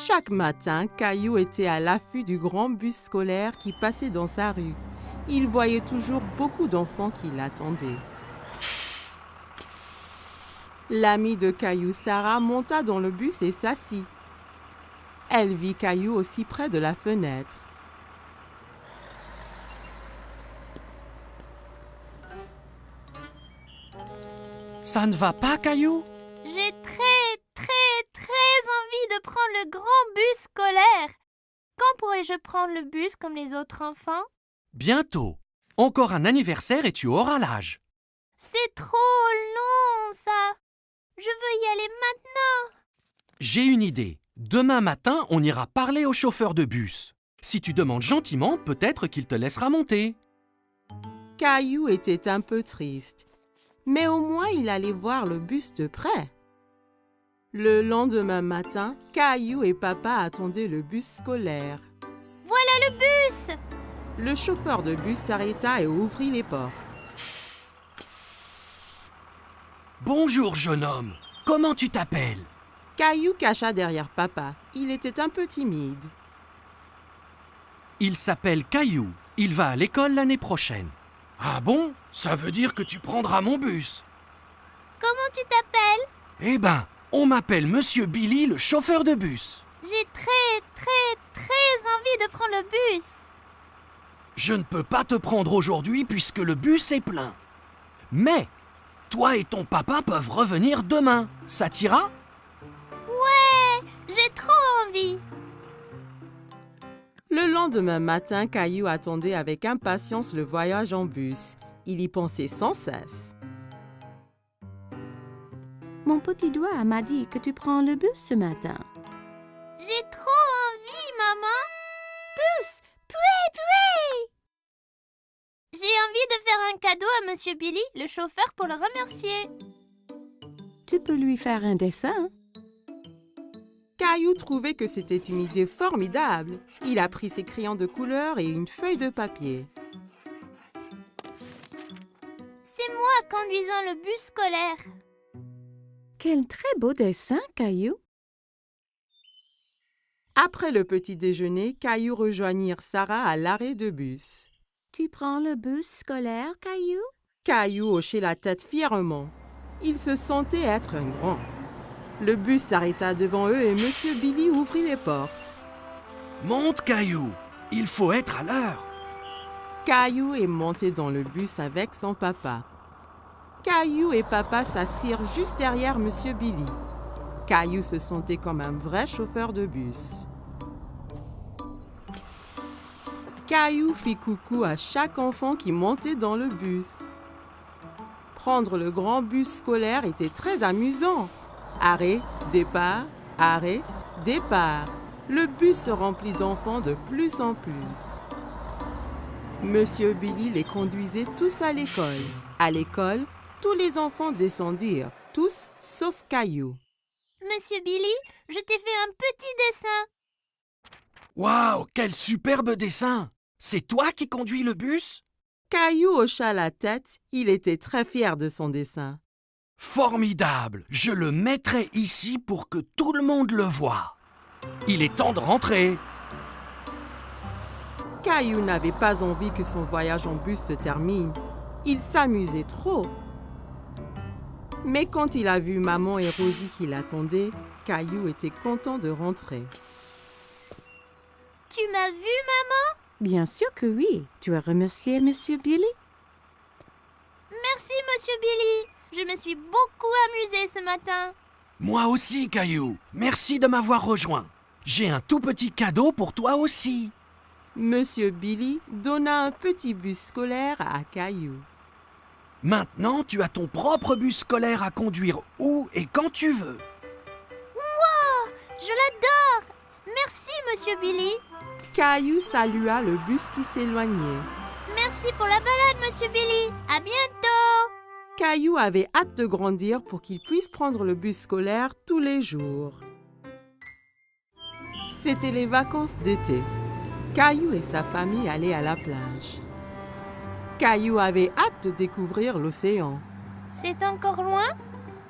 Chaque matin, Caillou était à l'affût du grand bus scolaire qui passait dans sa rue. Il voyait toujours beaucoup d'enfants qui l'attendaient. L'amie de Caillou, Sarah, monta dans le bus et s'assit. Elle vit Caillou aussi près de la fenêtre. Ça ne va pas, Caillou? J'ai très envie de prendre le grand bus scolaire. Quand pourrai-je prendre le bus comme les autres enfants? Bientôt. Encore un anniversaire et tu auras l'âge. C'est trop long, ça. Je veux y aller maintenant. J'ai une idée. Demain matin, on ira parler au chauffeur de bus. Si tu demandes gentiment, peut-être qu'il te laissera monter. Caillou était un peu triste, mais au moins il allait voir le bus de près. Le lendemain matin, Caillou et papa attendaient le bus scolaire. Voilà le bus. Le chauffeur de bus s'arrêta et ouvrit les portes. Bonjour, jeune homme. Comment tu t'appelles? Caillou cacha derrière papa. Il était un peu timide. Il s'appelle Caillou. Il va à l'école l'année prochaine. Ah bon? Ça veut dire que tu prendras mon bus. Comment tu t'appelles? Eh ben, on m'appelle Monsieur Billy, le chauffeur de bus. J'ai très envie de prendre le bus. Je ne peux pas te prendre aujourd'hui puisque le bus est plein. Mais, toi et ton papa peuvent revenir demain. Ça t'ira? Ouais, j'ai trop envie. Le lendemain matin, Caillou attendait avec impatience le voyage en bus. Il y pensait sans cesse. Mon petit doigt m'a dit que tu prends le bus ce matin. J'ai trop envie, maman. Bus, pouet. J'ai envie de faire un cadeau à Monsieur Billy, le chauffeur, pour le remercier. Tu peux lui faire un dessin. Caillou trouvait que c'était une idée formidable. Il a pris ses crayons de couleur et une feuille de papier. C'est moi conduisant le bus scolaire. Quel très beau dessin, Caillou. Après le petit déjeuner, Caillou rejoignit Sarah à l'arrêt de bus. Tu prends le bus scolaire, Caillou? Caillou hochait la tête fièrement. Il se sentait être un grand. Le bus s'arrêta devant eux et Monsieur Billy ouvrit les portes. Monte, Caillou. Il faut être à l'heure. Caillou est monté dans le bus avec son papa. Caillou et papa s'assirent juste derrière Monsieur Billy. Caillou se sentait comme un vrai chauffeur de bus. Caillou fit coucou à chaque enfant qui montait dans le bus. Prendre le grand bus scolaire était très amusant. Arrêt, départ, arrêt, départ. Le bus se remplit d'enfants de plus en plus. Monsieur Billy les conduisait tous à l'école. À l'école, tous les enfants descendirent, tous sauf Caillou. Monsieur Billy, je t'ai fait un petit dessin. Waouh, quel superbe dessin! C'est toi qui conduis le bus? Caillou hocha la tête, il était très fier de son dessin. Formidable! Je le mettrai ici pour que tout le monde le voie. Il est temps de rentrer. Caillou n'avait pas envie que son voyage en bus se termine. Il s'amusait trop. Mais quand il a vu maman et Rosie qui l'attendaient, Caillou était content de rentrer. Tu m'as vu, maman? Bien sûr que oui. Tu as remercié Monsieur Billy? Merci, Monsieur Billy. Je me suis beaucoup amusée ce matin. Moi aussi, Caillou. Merci de m'avoir rejoint. J'ai un tout petit cadeau pour toi aussi. Monsieur Billy donna un petit bus scolaire à Caillou. Maintenant, tu as ton propre bus scolaire à conduire où et quand tu veux. Wow, je l'adore. Merci, Monsieur Billy. Caillou salua le bus qui s'éloignait. Merci pour la balade, Monsieur Billy. À bientôt. Caillou avait hâte de grandir pour qu'il puisse prendre le bus scolaire tous les jours. C'était les vacances d'été. Caillou et sa famille allaient à la plage. Caillou avait hâte de découvrir l'océan. C'est encore loin?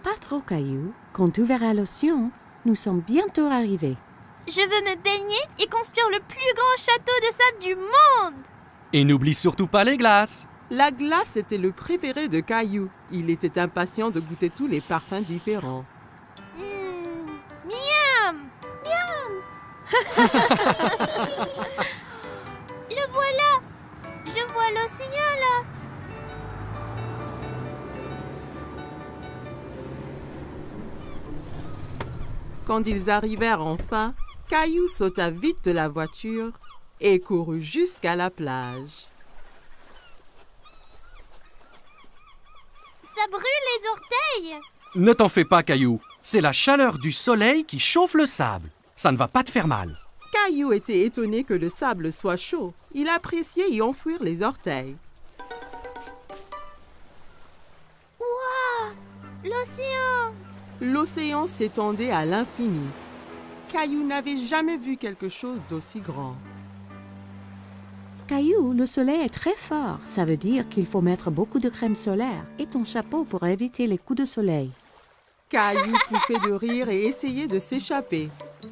Pas trop, Caillou. Quand tu verras l'océan, nous sommes bientôt arrivés. Je veux me baigner et construire le plus grand château de sable du monde. Et n'oublie surtout pas les glaces. La glace était le préféré de Caillou. Il était impatient de goûter tous les parfums différents. Miam! Miam! Le voilà! Je vois l'océan là! Quand ils arrivèrent enfin, Caillou sauta vite de la voiture et courut jusqu'à la plage. Ça brûle les orteils! Ne t'en fais pas, Caillou. C'est la chaleur du soleil qui chauffe le sable. Ça ne va pas te faire mal. Caillou était étonné que le sable soit chaud. Il appréciait y enfouir les orteils. Waouh! L'océan! L'océan s'étendait à l'infini. Caillou n'avait jamais vu quelque chose d'aussi grand. Caillou, le soleil est très fort. Ça veut dire qu'il faut mettre beaucoup de crème solaire et ton chapeau pour éviter les coups de soleil. Caillou pouffait de rire et essayait de s'échapper.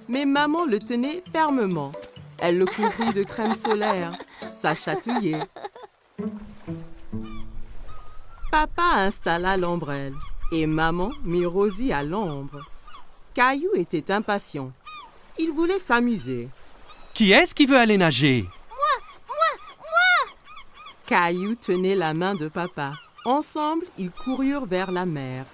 Mais maman le tenait fermement. Elle le couvrit de crème solaire. Ça chatouillait. Papa installa l'ombrelle et maman mit Rosie à l'ombre. Caillou était impatient. Il voulait s'amuser. Qui est-ce qui veut aller nager? Caillou tenait la main de papa. Ensemble, ils coururent vers la mer.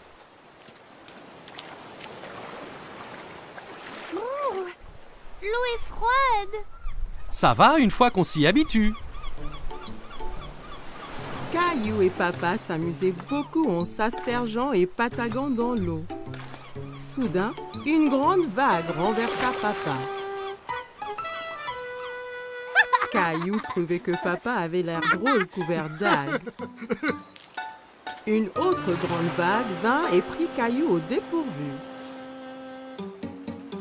L'eau est froide! Ça va une fois qu'on s'y habitue. Caillou et papa s'amusaient beaucoup en s'aspergeant et pataguant dans l'eau. Soudain, une grande vague renversa papa. Caillou trouvait que papa avait l'air drôle couvert d'algues. Une autre grande vague vint et prit Caillou au dépourvu.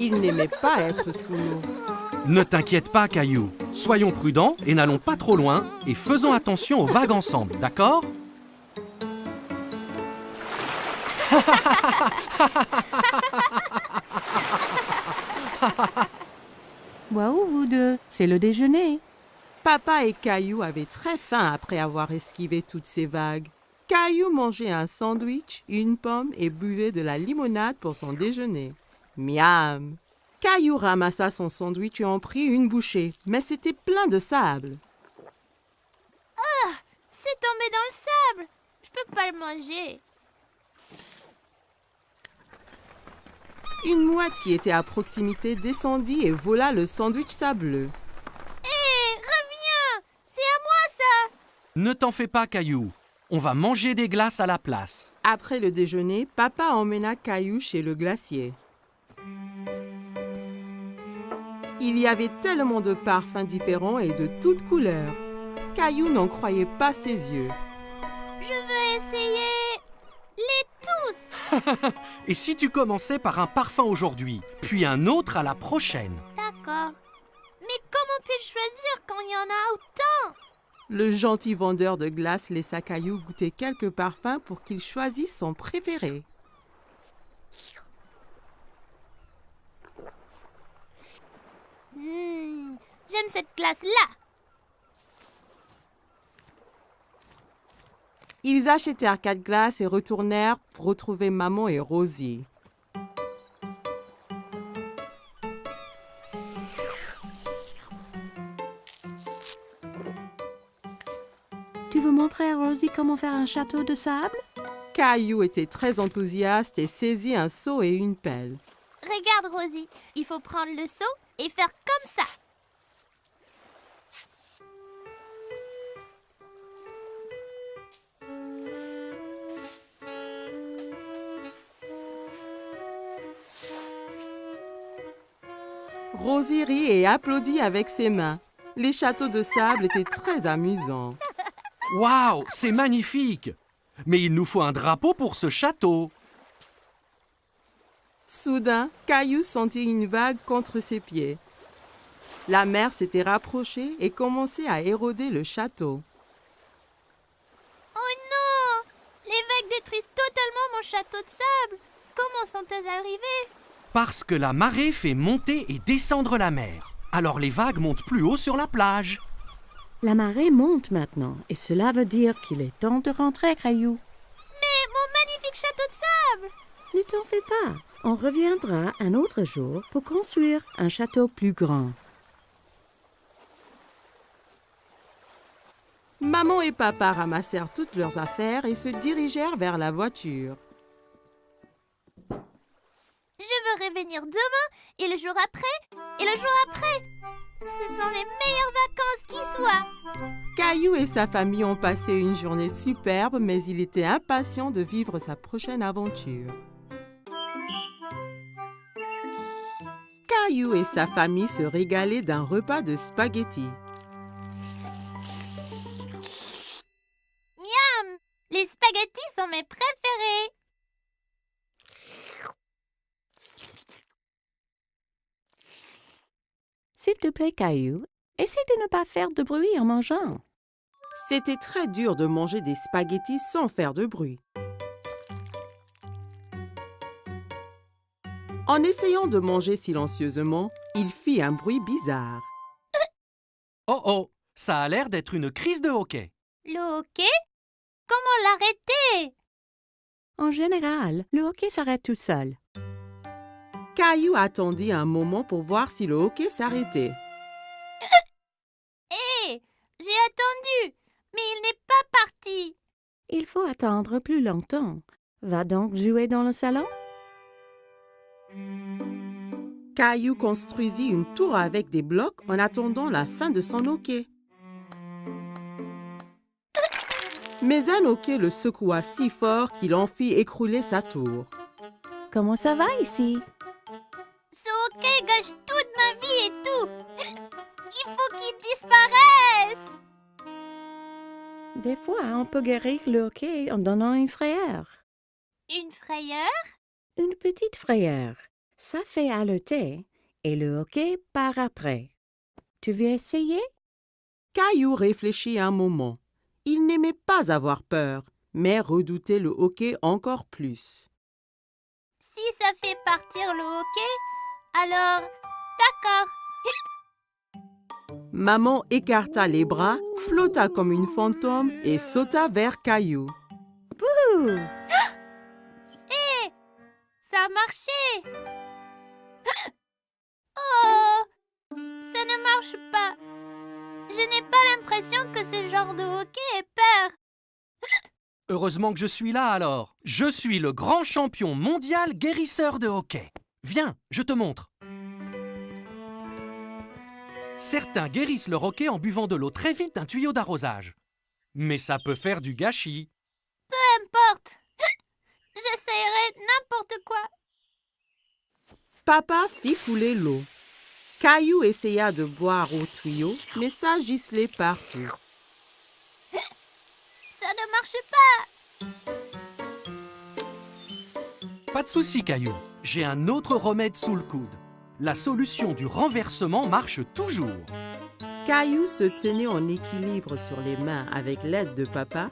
Il n'aimait pas être sous l'eau. Ne t'inquiète pas, Caillou. Soyons prudents et n'allons pas trop loin et faisons attention aux vagues ensemble, d'accord? Waouh, vous deux, c'est le déjeuner. Papa et Caillou avaient très faim après avoir esquivé toutes ces vagues. Caillou mangeait un sandwich, une pomme et buvait de la limonade pour son déjeuner. Miam! Caillou ramassa son sandwich et en prit une bouchée, mais c'était plein de sable. C'est tombé dans le sable! Je peux pas le manger. Une mouette qui était à proximité descendit et vola le sandwich sableux. Hé, reviens! C'est à moi ça! Ne t'en fais pas, Caillou. On va manger des glaces à la place. Après le déjeuner, papa emmena Caillou chez le glacier. Il y avait tellement de parfums différents et de toutes couleurs. Caillou n'en croyait pas ses yeux. Je veux essayer les tous! Et si tu commençais par un parfum aujourd'hui, puis un autre à la prochaine? D'accord. Mais comment puis-je choisir quand il y en a autant? Le gentil vendeur de glace laissa Caillou goûter quelques parfums pour qu'il choisisse son préféré. J'aime cette glace-là! Ils achetèrent 4 glaces et retournèrent pour retrouver maman et Rosie. Tu veux montrer à Rosie comment faire un château de sable? Caillou était très enthousiaste et saisit un seau et une pelle. Regarde, Rosie, il faut prendre le seau et faire comme ça. Rosie rit et applaudit avec ses mains. Les châteaux de sable étaient très amusants. Waouh, c'est magnifique! Mais il nous faut un drapeau pour ce château. Soudain, Caillou sentit une vague contre ses pieds. La mer s'était rapprochée et commençait à éroder le château. Oh non! Les vagues détruisent totalement mon château de sable. Comment sont-elles arrivées? Parce que la marée fait monter et descendre la mer. Alors les vagues montent plus haut sur la plage. La marée monte maintenant et cela veut dire qu'il est temps de rentrer, Caillou. Mais mon magnifique château de sable! Ne t'en fais pas. On reviendra un autre jour pour construire un château plus grand. Maman et papa ramassèrent toutes leurs affaires et se dirigèrent vers la voiture. Je veux revenir demain et le jour après et le jour après. Ce sont les meilleures vacances qui soient. Caillou et sa famille ont passé une journée superbe, mais il était impatient de vivre sa prochaine aventure. Caillou et sa famille se régalaient d'un repas de spaghettis. Miam! Les spaghettis sont mes préférés. S'il te plaît, Caillou, essaie de ne pas faire de bruit en mangeant. C'était très dur de manger des spaghettis sans faire de bruit. En essayant de manger silencieusement, il fit un bruit bizarre. Oh oh, ça a l'air d'être une crise de hoquet. Le hoquet? Comment l'arrêter? En général, le hockey s'arrête tout seul. Caillou attendit un moment pour voir si le hockey s'arrêtait. Hé! J'ai attendu, mais il n'est pas parti. Il faut attendre plus longtemps. Va donc jouer dans le salon? Caillou construisit une tour avec des blocs en attendant la fin de son hockey. Mais un hockey le secoua si fort qu'il en fit écrouler sa tour. Comment ça va ici? Ce hoquet gâche toute ma vie et tout. Il faut qu'il disparaisse. Des fois, on peut guérir le hockey en donnant une frayeur. Une frayeur? Une petite frayeur. Ça fait haleter et le hockey part après. Tu veux essayer? Caillou réfléchit un moment. Il n'aimait pas avoir peur, mais redoutait le hockey encore plus. Si ça fait partir le hoquet, alors d'accord. Maman écarta les bras, flotta comme une fantôme et sauta vers Caillou. Ouh! Hé! Ça a marché. Oh! Ça ne marche pas. Je n'ai pas l'impression que ce genre de hoquet ait peur. Heureusement que je suis là alors. Je suis le grand champion mondial guérisseur de hockey. Viens, je te montre. Certains guérissent leur hockey en buvant de l'eau très vite d'un tuyau d'arrosage. Mais ça peut faire du gâchis. Peu importe. J'essayerai n'importe quoi. Papa fit couler l'eau. Caillou essaya de boire au tuyau, mais ça giselait partout. Ça ne marche pas. Pas de souci, Caillou. J'ai un autre remède sous le coude. La solution du renversement marche toujours. Caillou se tenait en équilibre sur les mains avec l'aide de papa,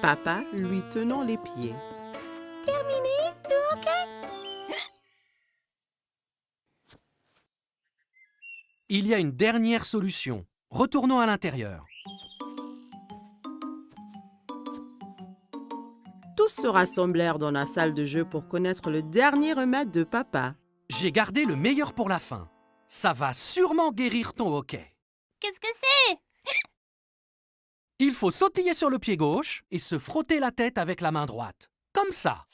papa lui tenant les pieds. Terminé le hockey? Il y a une dernière solution. Retournons à l'intérieur. Tous se rassemblèrent dans la salle de jeu pour connaître le dernier remède de papa. J'ai gardé le meilleur pour la fin. Ça va sûrement guérir ton hockey. Qu'est-ce que c'est? Il faut sautiller sur le pied gauche et se frotter la tête avec la main droite. Comme ça.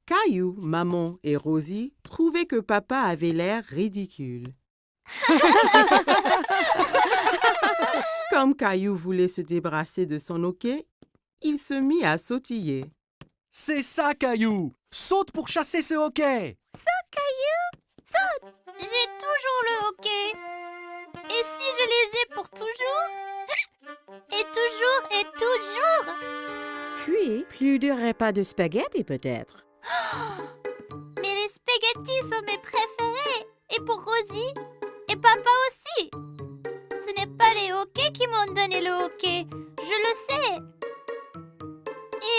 Caillou, maman et Rosie trouvaient que papa avait l'air ridicule. Comme Caillou voulait se débarrasser de son hockey, il se mit à sautiller. C'est ça, Caillou. Saute pour chasser ce hockey. J'ai toujours le hockey. Et si je les ai pour toujours? Et toujours et toujours? Puis, plus de repas de spaghettis peut-être. Mais les spaghettis sont mes préférés. Et pour Rosie? Et papa aussi. Ce n'est pas les hockeys qui m'ont donné le hockey. Je le sais.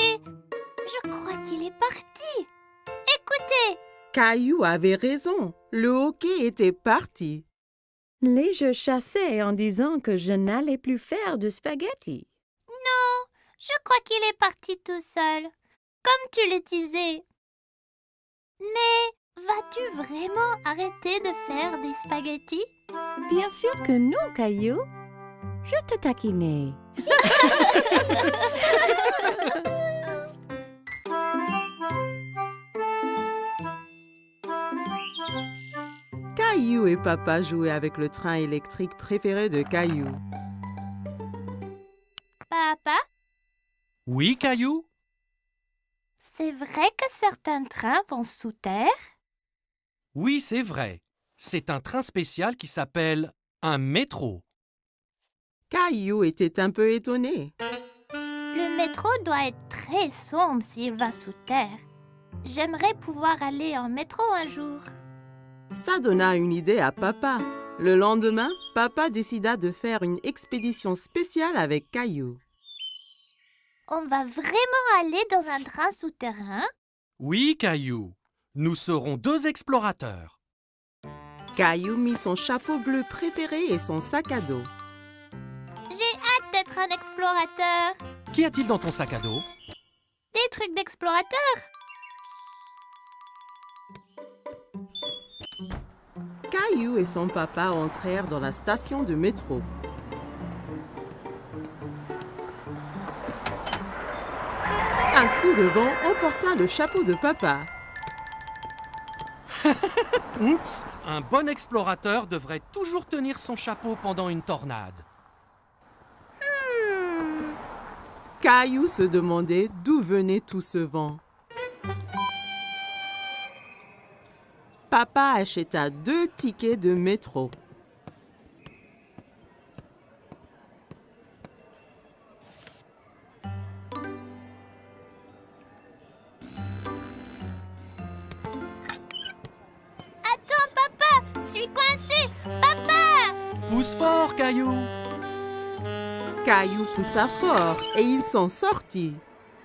Et je crois qu'il est parti. Écoutez, Caillou avait raison. Le hockey était parti. Les jeux chassaient en disant que je n'allais plus faire de spaghetti. Non, je crois qu'il est parti tout seul, comme tu le disais. Mais vas-tu vraiment arrêter de faire des spaghettis? Bien sûr que non, Caillou. Je te taquinais. Caillou et Papa jouaient avec le train électrique préféré de Caillou. Papa, Oui, Caillou? c'est vrai que certains trains vont sous terre? Oui, c'est vrai. C'est un train spécial qui s'appelle un métro. Caillou était un peu étonné. Le métro doit être très sombre s'il va sous terre. J'aimerais pouvoir aller en métro un jour. Ça donna une idée à Papa. Le lendemain, Papa décida de faire une expédition spéciale avec Caillou. On va vraiment aller dans un train souterrain? Oui, Caillou. Nous serons 2 explorateurs. Caillou mit son chapeau bleu préféré et son sac à dos. J'ai hâte d'être un explorateur. Qu'y a-t-il dans ton sac à dos? Des trucs d'explorateur. Caillou et son papa entrèrent dans la station de métro. Un coup de vent emporta le chapeau de Papa. Oups! Un bon explorateur devrait toujours tenir son chapeau pendant une tornade. Caillou se demandait d'où venait tout ce vent. Papa acheta 2 tickets de métro. Attends, papa, je suis coincé. Papa! Pousse fort, Caillou! Caillou poussa fort et il s'en sortit.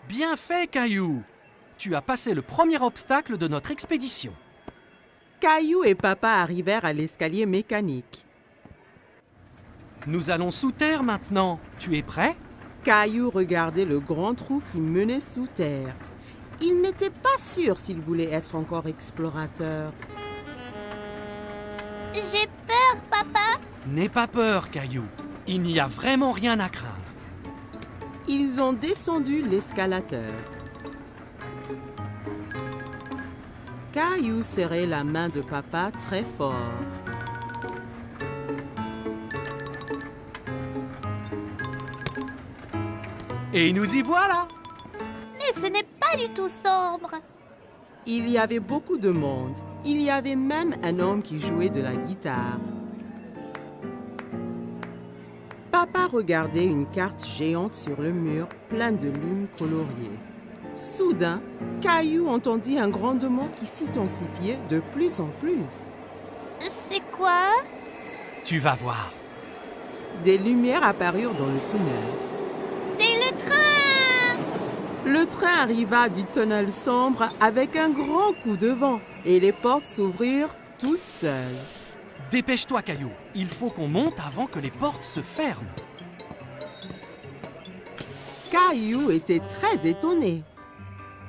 Bien fait, Caillou! Tu as passé le premier obstacle de notre expédition. Caillou et Papa arrivèrent à l'escalier mécanique. Nous allons sous terre maintenant. Tu es prêt? Caillou regardait le grand trou qui menait sous terre. Il n'était pas sûr s'il voulait être encore explorateur. J'ai peur, papa. N'aie pas peur, Caillou. Il n'y a vraiment rien à craindre. Ils ont descendu l'escalateur. Caillou serrait la main de Papa très fort. Et nous y voilà! Mais ce n'est pas du tout sombre. Il y avait beaucoup de monde. Il y avait même un homme qui jouait de la guitare. Papa regardait une carte géante sur le mur, pleine de lignes coloriées. Soudain, Caillou entendit un grondement qui s'intensifiait de plus en plus. C'est quoi? Tu vas voir. Des lumières apparurent dans le tunnel. C'est le train! Le train arriva du tunnel sombre avec un grand coup de vent et les portes s'ouvrirent toutes seules. Dépêche-toi, Caillou. Il faut qu'on monte avant que les portes se ferment. Caillou était très étonné.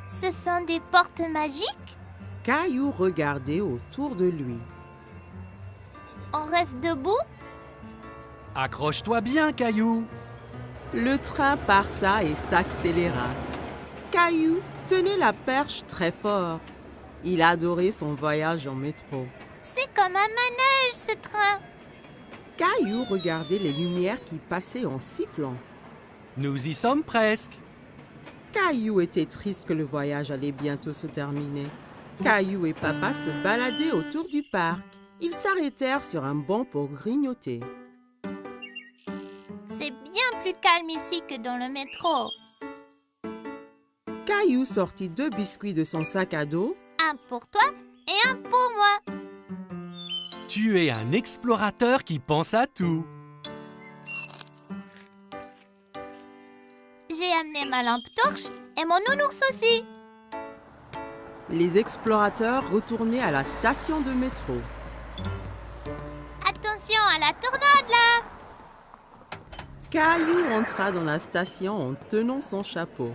Ce sont des portes magiques? Caillou regardait autour de lui. On reste debout? Accroche-toi bien, Caillou. Le train parta et s'accéléra. Caillou tenait la perche très fort. Il adorait son voyage en métro. C'est comme un manège, ce train. Caillou regardait les lumières qui passaient en sifflant. Nous y sommes presque. Caillou était triste que le voyage allait bientôt se terminer. Caillou et Papa se baladaient autour du parc. Ils s'arrêtèrent sur un banc pour grignoter. C'est bien plus calme ici que dans le métro. Caillou sortit 2 biscuits de son sac à dos. Un pour toi et un pour moi. Tu es un explorateur qui pense à tout. J'ai amené ma lampe torche et mon nounours aussi. Les explorateurs retournaient à la station de métro. Attention à la tornade là! Caillou entra dans la station en tenant son chapeau,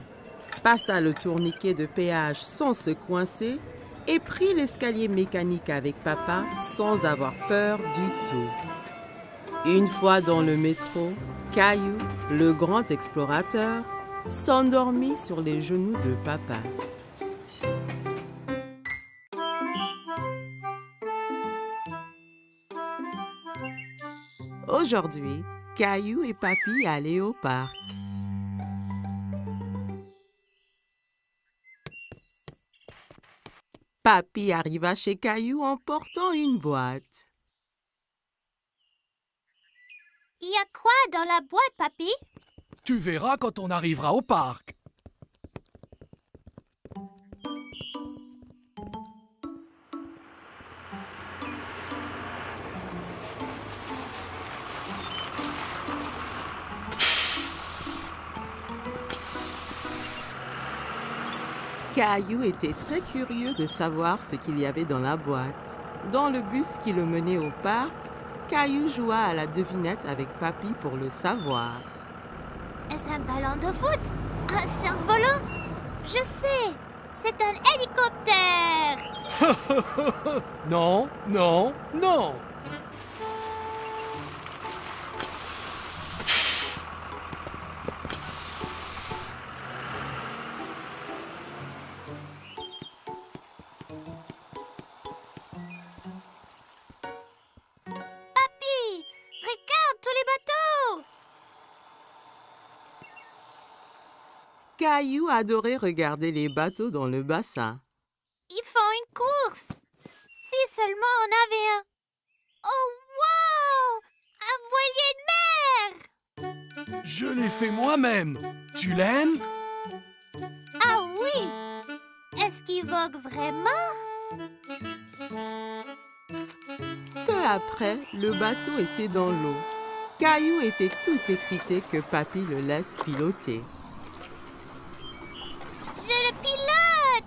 passa le tourniquet de péage sans se coincer et prit l'escalier mécanique avec papa sans avoir peur du tout. Une fois dans le métro, Caillou, le grand explorateur, s'endormit sur les genoux de papa. Aujourd'hui, Caillou et Papy allaient au parc. Papy arriva chez Caillou en portant une boîte. Il y a quoi dans la boîte, papy? Tu verras quand on arrivera au parc. Caillou était très curieux de savoir ce qu'il y avait dans la boîte. Dans le bus qui le menait au parc, Caillou joua à la devinette avec Papy pour le savoir. Est-ce un ballon de foot? Un cerf-volant? Je sais! C'est un hélicoptère! Non, non, non. Papy! Regarde tous les bateaux! Caillou adorait regarder les bateaux dans le bassin. Ils font une course! Si seulement on avait un... Oh, wow! Un voilier de mer! Je l'ai fait moi-même. Tu l'aimes? Ah oui! Est-ce qu'il vogue vraiment? Peu après, le bateau était dans l'eau. Caillou était tout excité que Papy le laisse piloter. Je le pilote!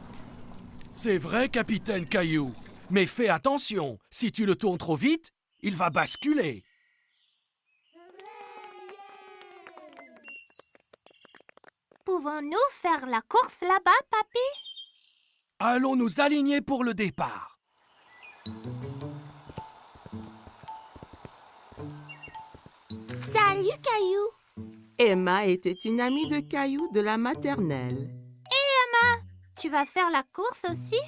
C'est vrai, capitaine Caillou. Mais fais attention, si tu le tournes trop vite, il va basculer. Pouvons-nous faire la course là-bas, papy? Allons nous aligner pour le départ. Salut, Caillou! Emma était une amie de Caillou de la maternelle. Tu vas faire la course aussi?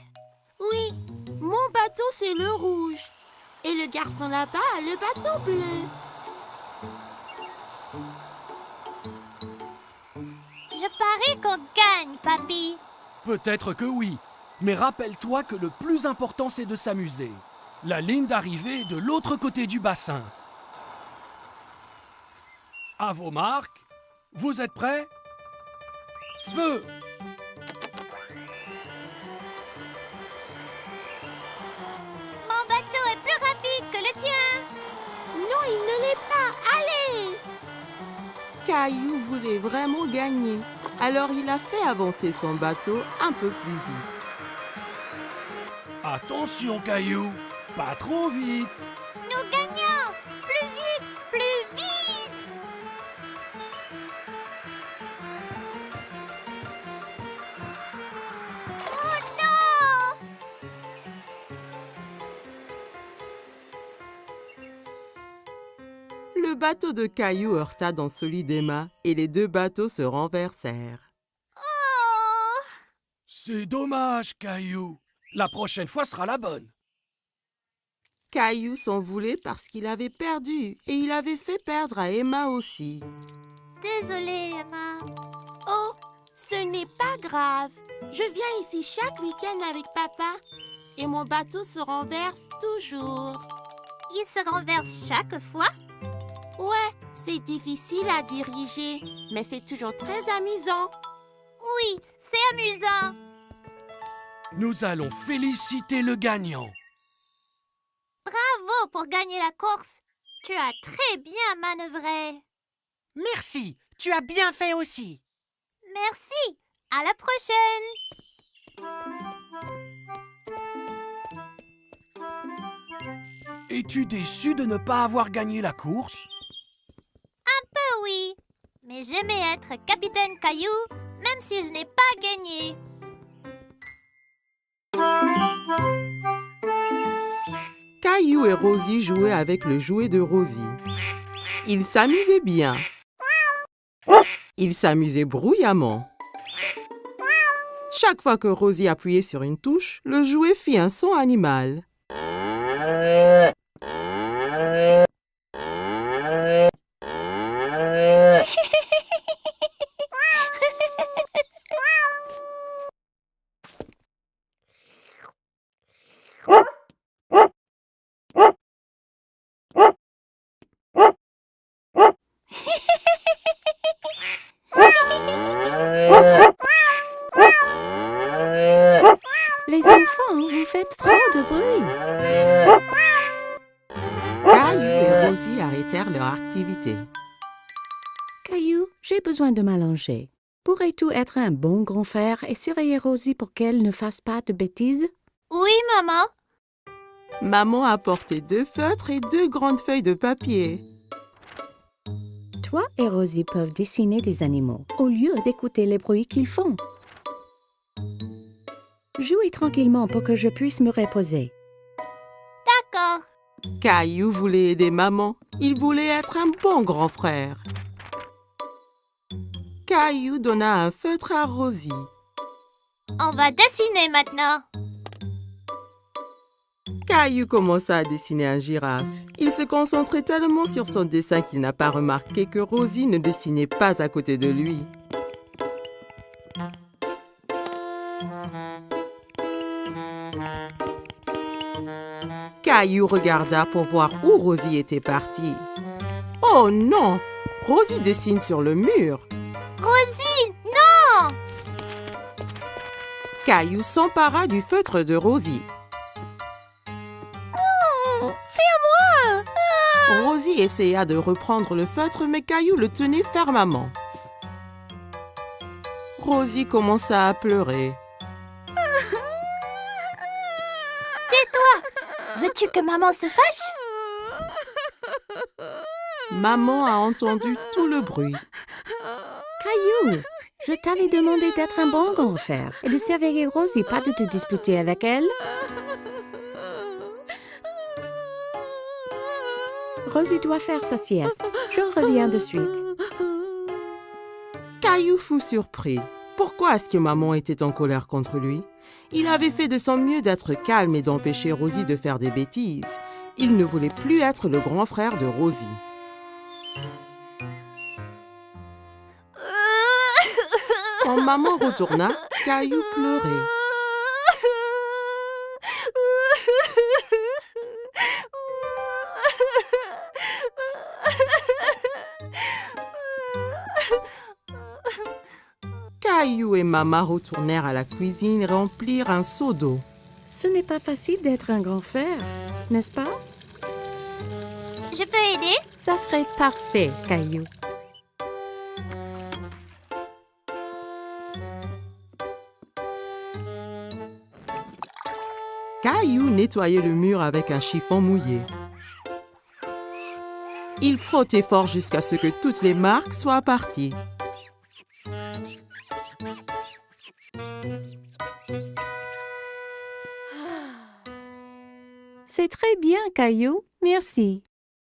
Oui, mon bateau c'est le rouge. Et le garçon là-bas a le bateau bleu. Je parie qu'on gagne, papy. Peut-être que oui, mais rappelle-toi que le plus important c'est de s'amuser. La ligne d'arrivée est de l'autre côté du bassin. À vos marques, vous êtes prêts? Feu! Mon bateau est plus rapide que le tien. Non, il ne l'est pas. Allez! Caillou voulait vraiment gagner, alors il a fait avancer son bateau un peu plus vite. Attention, Caillou, pas trop vite. Nous gagnons! Plus vite! Plus vite! Oh non! Le bateau de Caillou heurta dans celui d'Emma et les deux bateaux se renversèrent. Oh! C'est dommage, Caillou. La prochaine fois sera la bonne. Caillou s'en voulait parce qu'il avait perdu et il avait fait perdre à Emma aussi. Désolée, Emma. Oh, ce n'est pas grave. Je viens ici chaque week-end avec papa. Et mon bateau se renverse toujours. Il se renverse chaque fois? Ouais, c'est difficile à diriger, mais c'est toujours très amusant. Oui, c'est amusant. Nous allons féliciter le gagnant. Bravo pour gagner la course. Tu as très bien manœuvré. Merci, tu as bien fait aussi. Merci. À la prochaine. Es-tu déçu de ne pas avoir gagné la course? Oui, mais j'aimais être capitaine Caillou, même si je n'ai pas gagné. Caillou et Rosie jouaient avec le jouet de Rosie. Ils s'amusaient bien. Ils s'amusaient bruyamment. Chaque fois que Rosie appuyait sur une touche, le jouet fit un son animal. Les enfants, vous faites trop de bruit. Caillou et Rosie arrêtèrent leur activité. Caillou, j'ai besoin de m'allonger. Pourrais-tu être un bon grand frère et surveiller Rosie pour qu'elle ne fasse pas de bêtises? Oui, maman. Maman apportait 2 feutres et 2 grandes feuilles de papier. Toi et Rosie peuvent dessiner des animaux au lieu d'écouter les bruits qu'ils font. Jouez tranquillement pour que je puisse me reposer. D'accord. Caillou voulait aider maman. Il voulait être un bon grand frère. Caillou donna un feutre à Rosie. On va dessiner maintenant. Caillou commença à dessiner un girafe. Il se concentrait tellement sur son dessin qu'il n'a pas remarqué que Rosie ne dessinait pas à côté de lui. Caillou regarda pour voir où Rosie était partie. Oh non! Rosie dessine sur le mur. Rosie, non! Caillou s'empara du feutre de Rosie. C'est à moi! Rosie essaya de reprendre le feutre, mais Caillou le tenait fermement. Rosie commença à pleurer. Veux-tu que maman se fâche? Maman a entendu tout le bruit. Caillou, je t'avais demandé d'être un bon grand frère et de surveiller Rosie, pas de te disputer avec elle. Rosie doit faire sa sieste. Je reviens de suite. Caillou fut surpris. Pourquoi est-ce que maman était en colère contre lui? Il avait fait de son mieux d'être calme et d'empêcher Rosie de faire des bêtises. Il ne voulait plus être le grand frère de Rosie. Quand maman retourna, Caillou pleurait. Caillou et maman retournèrent à la cuisine et remplirent un seau d'eau. Ce n'est pas facile d'être un grand frère, n'est-ce pas? Je peux aider? Ça serait parfait, Caillou. Caillou nettoyait le mur avec un chiffon mouillé. Il frottait fort jusqu'à ce que toutes les marques soient parties. C'est très bien, Caillou. Merci.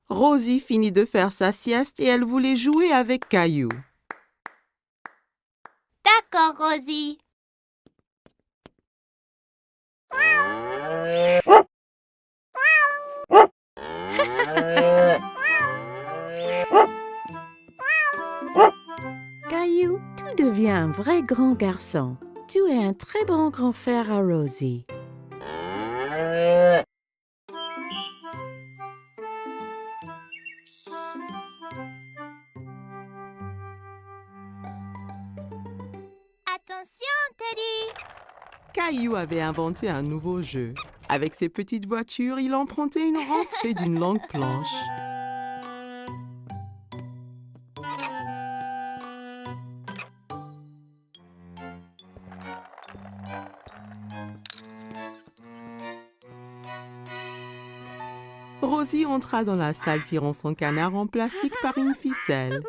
Rosie finit de faire sa sieste et elle voulait jouer avec Caillou. D'accord, Rosie. Caillou, tu deviens un vrai grand garçon. Tu es un très bon grand frère à Rosie. Attention, Teddy. Caillou avait inventé un nouveau jeu. Avec ses petites voitures, il empruntait une rampe faite d'une longue planche. Rosie entra dans la salle tirant son canard en plastique par une ficelle.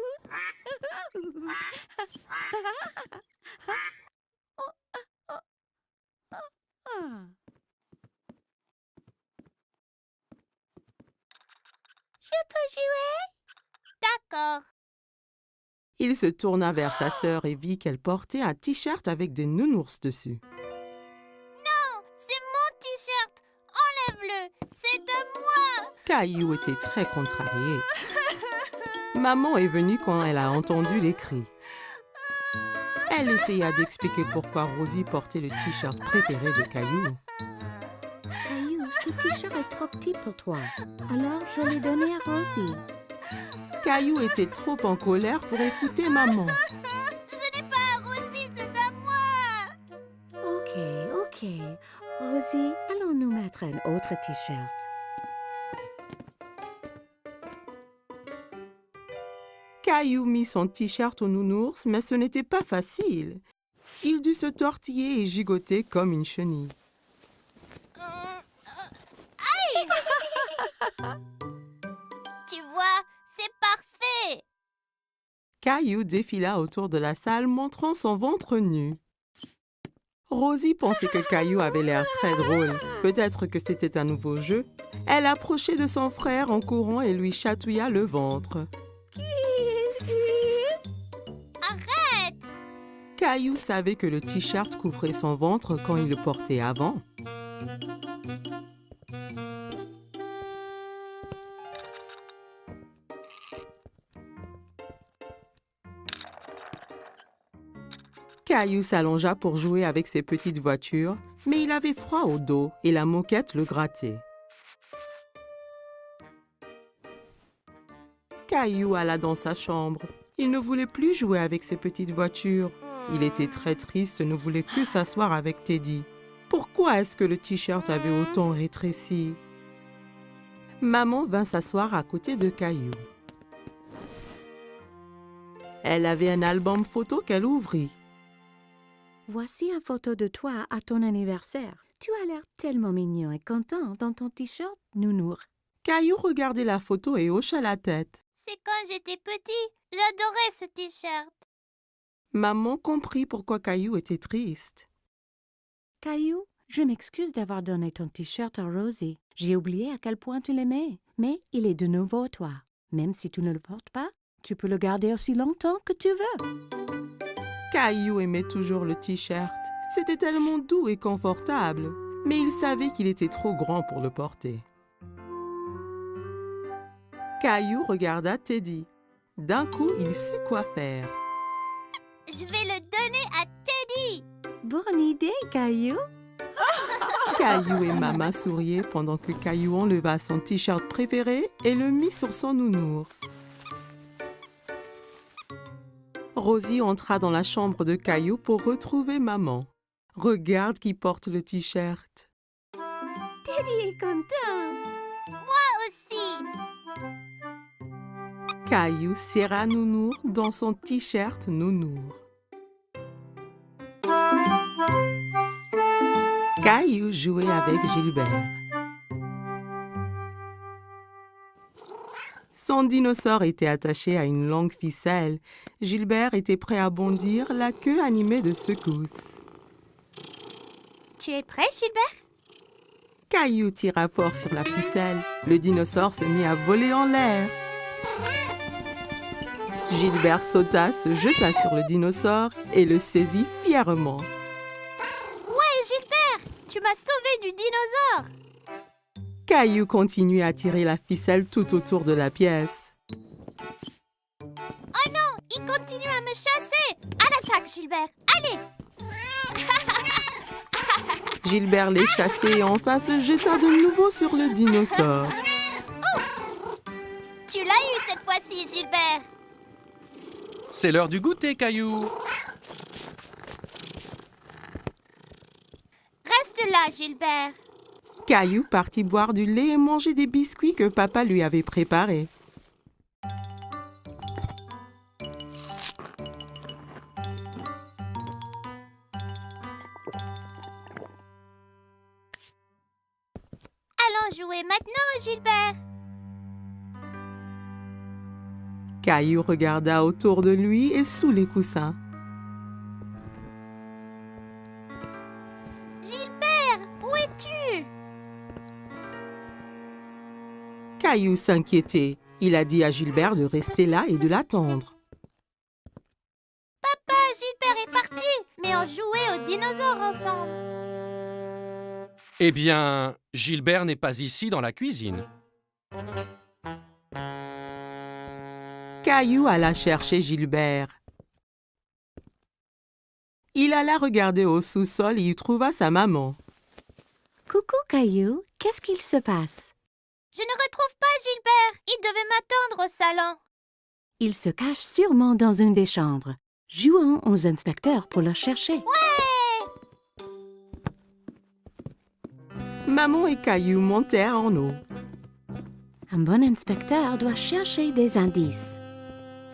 Je peux jouer? D'accord. Il se tourna vers sa sœur et vit qu'elle portait un t-shirt avec des nounours dessus. Non, c'est mon t-shirt. Enlève-le. C'est de moi. Caillou était très contrarié. Maman est venue quand elle a entendu les cris. Elle essaya d'expliquer pourquoi Rosie portait le t-shirt préféré de Caillou. Caillou, ce t-shirt est trop petit pour toi. Alors, je l'ai donné à Rosie. Caillou était trop en colère pour écouter maman. Ce n'est pas à Rosie, c'est à moi. Ok. Rosie, allons nous mettre un autre t-shirt. Caillou mit son t-shirt au nounours, mais ce n'était pas facile. Il dut se tortiller et gigoter comme une chenille. Aïe. Tu vois, c'est parfait. Caillou défila autour de la salle montrant son ventre nu. Rosie pensait que Caillou avait l'air très drôle. Peut-être que c'était un nouveau jeu. Elle approchait de son frère en courant et lui chatouilla le ventre. Arrête. Caillou savait que le t-shirt couvrait son ventre quand il le portait avant. Caillou s'allongea pour jouer avec ses petites voitures, mais il avait froid au dos et la moquette le grattait. Caillou alla dans sa chambre. Il ne voulait plus jouer avec ses petites voitures. Il était très triste et ne voulait que s'asseoir avec Teddy. Pourquoi est-ce que le t-shirt avait autant rétréci? Maman vint s'asseoir à côté de Caillou. Elle avait un album photo qu'elle ouvrit. Voici une photo de toi à ton anniversaire. Tu as l'air tellement mignon et content dans ton t-shirt nounours. Caillou regardait la photo et hocha la tête. C'est quand j'étais petit. J'adorais ce t-shirt. Maman comprit pourquoi Caillou était triste. Caillou, je m'excuse d'avoir donné ton t-shirt à Rosie. J'ai oublié à quel point tu l'aimais, mais il est de nouveau à toi. Même si tu ne le portes pas, tu peux le garder aussi longtemps que tu veux. Caillou aimait toujours le t-shirt. C'était tellement doux et confortable, mais il savait qu'il était trop grand pour le porter. Caillou regarda Teddy. D'un coup, il sut quoi faire. Je vais le donner à Teddy. Bonne idée, Caillou. Caillou et Maman souriaient pendant que Caillou enleva son t-shirt préféré et le mit sur son nounours. Rosie entra dans la chambre de Caillou pour retrouver maman. Regarde qui porte le t-shirt. Teddy est content. Aussi. Caillou serra Nounours dans son t-shirt Nounours. Caillou jouait avec Gilbert. Son dinosaure était attaché à une longue ficelle. Gilbert était prêt à bondir, la queue animée de secousses. Tu es prêt, Gilbert? Caillou tira fort sur la ficelle. Le dinosaure se mit à voler en l'air. Gilbert sauta, se jeta sur le dinosaure et le saisit fièrement. Ouais, Gilbert, tu m'as sauvé du dinosaure. Caillou continuait à tirer la ficelle tout autour de la pièce. Oh non, il continue à me chasser. À l'attaque, Gilbert. Allez. Gilbert les chassait et enfin se jeta de nouveau sur le dinosaure. Tu l'as eu cette fois-ci, Gilbert. C'est l'heure du goûter, Caillou. Reste là, Gilbert. Caillou partit boire du lait et manger des biscuits que papa lui avait préparés. Allons Allons jouer maintenant, Gilbert. Caillou regarda autour de lui et sous les coussins. Gilbert, où es-tu? Caillou s'inquiétait. Il a dit à Gilbert de rester là et de l'attendre. Papa, Gilbert est parti, mais on jouait aux dinosaures ensemble. Eh bien, Gilbert n'est pas ici dans la cuisine. Caillou alla chercher Gilbert. Il alla regarder au sous-sol et y trouva sa maman. Coucou, Caillou, qu'est-ce qu'il se passe? Je ne retrouve pas Gilbert. Il devait m'attendre au salon. Il se cache sûrement dans une des chambres. Jouons aux inspecteurs pour le chercher. Maman et Caillou montèrent en haut. Un bon inspecteur doit chercher des indices.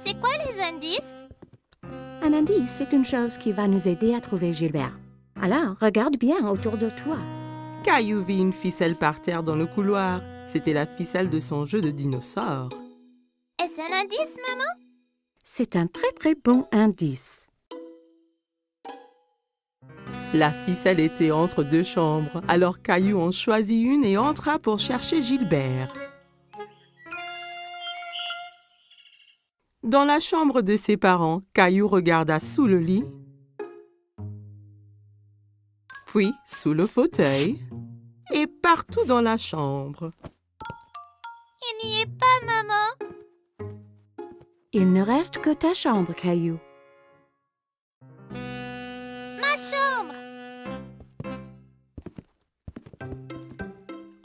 C'est quoi les indices? Un indice, c'est une chose qui va nous aider à trouver Gilbert. Alors, regarde bien autour de toi. Caillou vit une ficelle par terre dans le couloir. C'était la ficelle de son jeu de dinosaure. Est-ce un indice, maman? C'est un très très bon indice. La ficelle était entre deux chambres, alors Caillou en choisit une et entra pour chercher Gilbert. Dans la chambre de ses parents, Caillou regarda sous le lit, puis sous le fauteuil et partout dans la chambre. Il n'y est pas, maman. Il ne reste que ta chambre, Caillou. Ma chambre.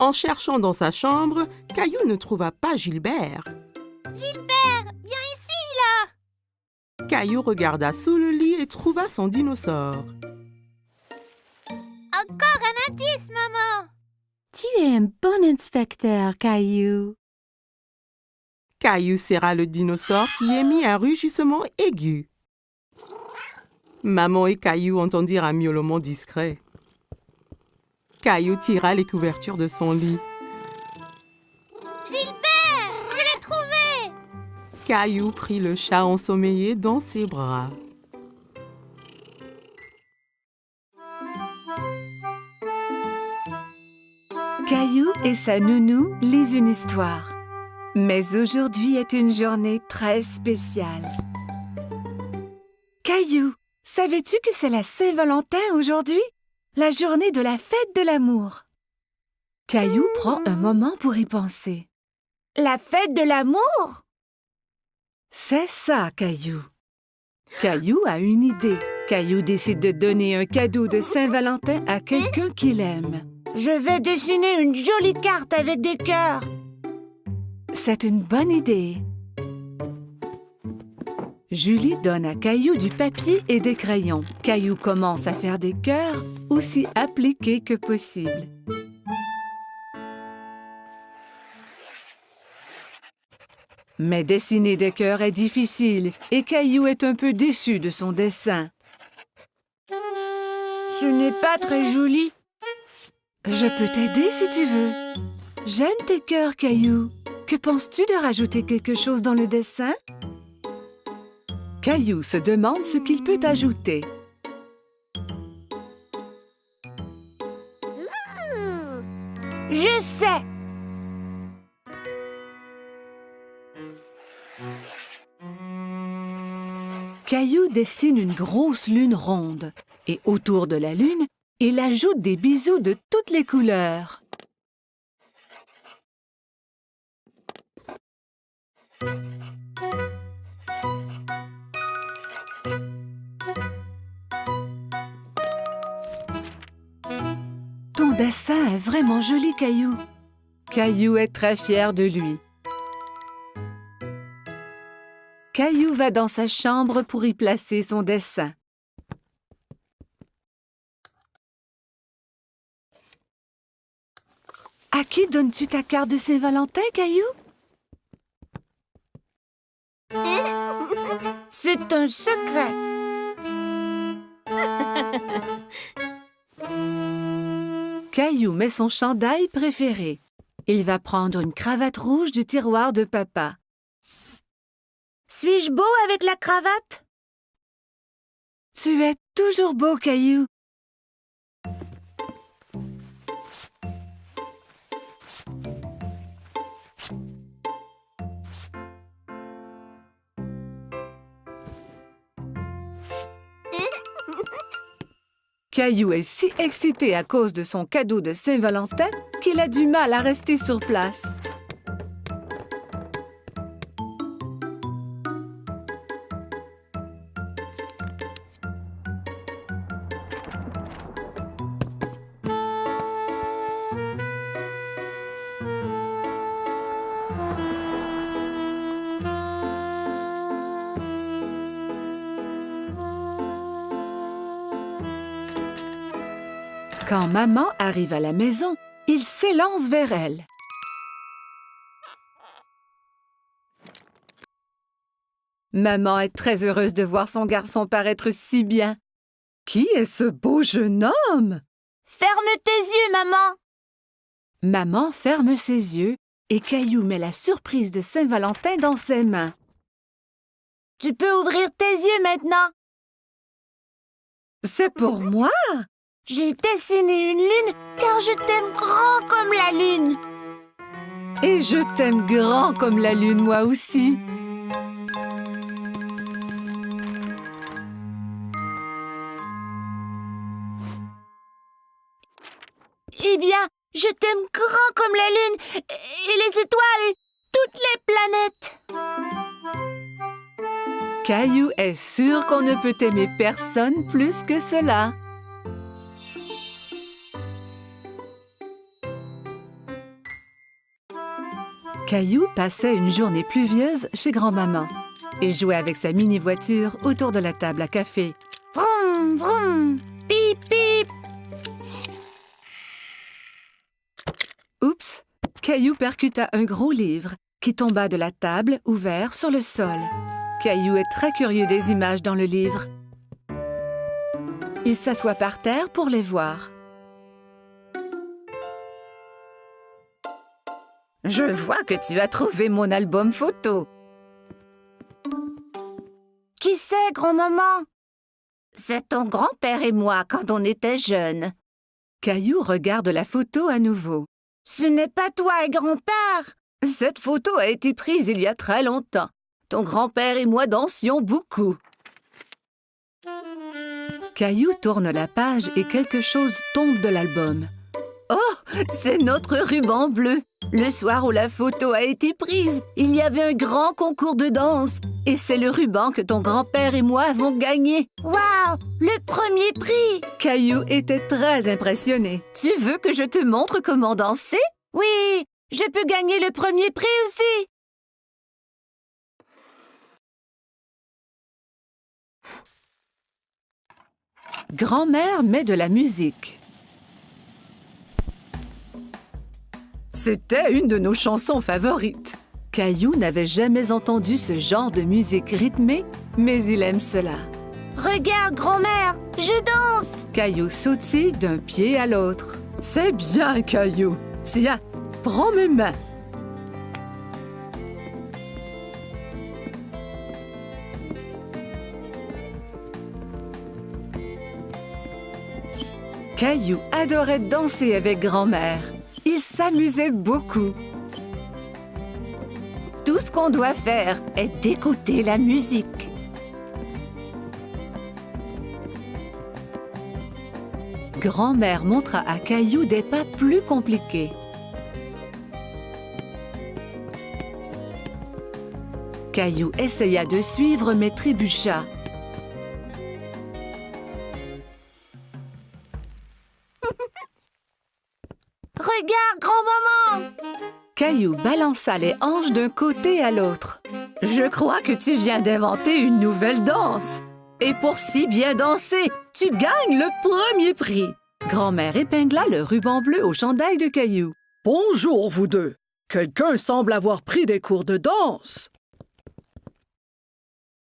En cherchant dans sa chambre, Caillou ne trouva pas Gilbert. Gilbert, viens ici, là. Caillou regarda sous le lit et trouva son dinosaure. Encore un indice, maman. Tu es un bon inspecteur, Caillou. Caillou serra le dinosaure qui émit un rugissement aigu. Maman et Caillou entendirent un miaulement discret. Caillou tira les couvertures de son lit. Gilbert, je l'ai trouvé. Caillou prit le chat ensommeillé dans ses bras. Caillou et sa nounou lisent une histoire. Mais aujourd'hui est une journée très spéciale. Caillou, savais-tu que c'est la Saint-Valentin aujourd'hui? La journée de la fête de l'amour. Caillou prend un moment pour y penser. La fête de l'amour? C'est ça, Caillou. Caillou a une idée. Caillou décide de donner un cadeau de Saint-Valentin à quelqu'un qu'il aime. Je vais dessiner une jolie carte avec des cœurs. C'est une bonne idée. Julie donne à Caillou du papier et des crayons. Caillou commence à faire des cœurs aussi appliqués que possible. Mais dessiner des cœurs est difficile et Caillou est un peu déçu de son dessin. Ce n'est pas très joli. Je peux t'aider si tu veux. J'aime tes cœurs, Caillou. Que penses-tu de rajouter quelque chose dans le dessin? Caillou se demande ce qu'il peut ajouter. Je sais. Caillou dessine une grosse lune ronde et autour de la lune, il ajoute des bisous de toutes les couleurs. Ton dessin est vraiment joli, Caillou. Caillou est très fier de lui. Caillou va dans sa chambre pour y placer son dessin. À qui donnes-tu ta carte de Saint-Valentin, Caillou? C'est un secret. Caillou met son chandail préféré. Il va prendre une cravate rouge du tiroir de papa. Suis-je beau avec la cravate? Tu es toujours beau, Caillou. Caillou est si excité à cause de son cadeau de Saint-Valentin qu'il a du mal à rester sur place. Quand maman arrive à la maison, il s'élance vers elle. Maman est très heureuse de voir son garçon paraître si bien. Qui est ce beau jeune homme? Ferme tes yeux, maman! Maman ferme ses yeux et Caillou met la surprise de Saint-Valentin dans ses mains. Tu peux ouvrir tes yeux maintenant. C'est pour moi? J'ai dessiné une lune car je t'aime grand comme la lune. Et je t'aime grand comme la lune, moi aussi. Eh bien, je t'aime grand comme la lune et les étoiles et toutes les planètes. Caillou est sûr qu'on ne peut aimer personne plus que cela. Caillou passait une journée pluvieuse chez grand-maman et jouait avec sa mini-voiture autour de la table à café. Vroom, vroom, pip, pip. Oups! Caillou percuta un gros livre qui tomba de la table ouvert sur le sol. Caillou est très curieux des images dans le livre. Il s'assoit par terre pour les voir. Je vois que tu as trouvé mon album photo. Qui c'est, grand-maman? C'est ton grand-père et moi quand on était jeunes. Caillou regarde la photo à nouveau. Ce n'est pas toi et grand-père. Cette photo a été prise il y a très longtemps. Ton grand-père et moi dansions beaucoup. Caillou tourne la page et quelque chose tombe de l'album. Oh, c'est notre ruban bleu. Le soir où la photo a été prise, il y avait un grand concours de danse. Et c'est le ruban que ton grand-père et moi avons gagné. Waouh, le premier prix! Caillou était très impressionné. Tu veux que je te montre comment danser? Oui, je peux gagner le premier prix aussi. Grand-mère met de la musique. C'était une de nos chansons favorites. Caillou n'avait jamais entendu ce genre de musique rythmée, mais il aime cela. Regarde, grand-mère, je danse! Caillou sautille d'un pied à l'autre. C'est bien, Caillou. Tiens, prends mes mains. Caillou adorait danser avec grand-mère. Il s'amusait beaucoup. Tout ce qu'on doit faire est d'écouter la musique. Grand-mère montra à Caillou des pas plus compliqués. Caillou essaya de suivre mais trébucha. Regarde, grand-maman! Caillou balança les hanches d'un côté à l'autre. « Je crois que tu viens d'inventer une nouvelle danse. Et pour si bien danser, tu gagnes le premier prix. » Grand-mère épingla le ruban bleu au chandail de Caillou. « Bonjour, vous deux. Quelqu'un semble avoir pris des cours de danse. »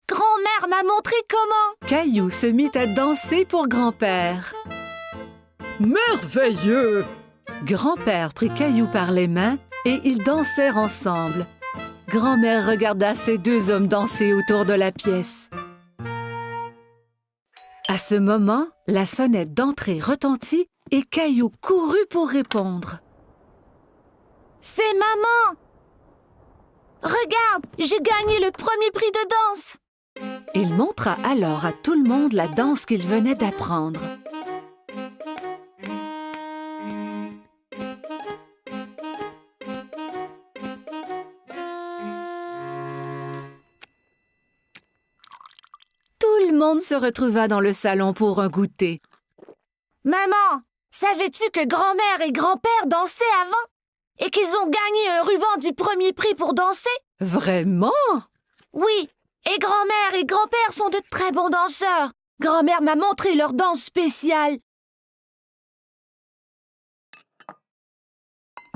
Grand-mère m'a montré comment. Caillou se mit à danser pour grand-père. « Merveilleux! » Grand-père prit Caillou par les mains et ils dansèrent ensemble. Grand-mère regarda ces deux hommes danser autour de la pièce. À ce moment, la sonnette d'entrée retentit et Caillou courut pour répondre. « C'est maman! Regarde, j'ai gagné le premier prix de danse! » Il montra alors à tout le monde la danse qu'il venait d'apprendre. Tout le monde se retrouva dans le salon pour un goûter. « Maman, savais-tu que grand-mère et grand-père dansaient avant? Et qu'ils ont gagné un ruban du premier prix pour danser? » Vraiment? Oui, et grand-mère et grand-père sont de très bons danseurs. Grand-mère m'a montré leur danse spéciale.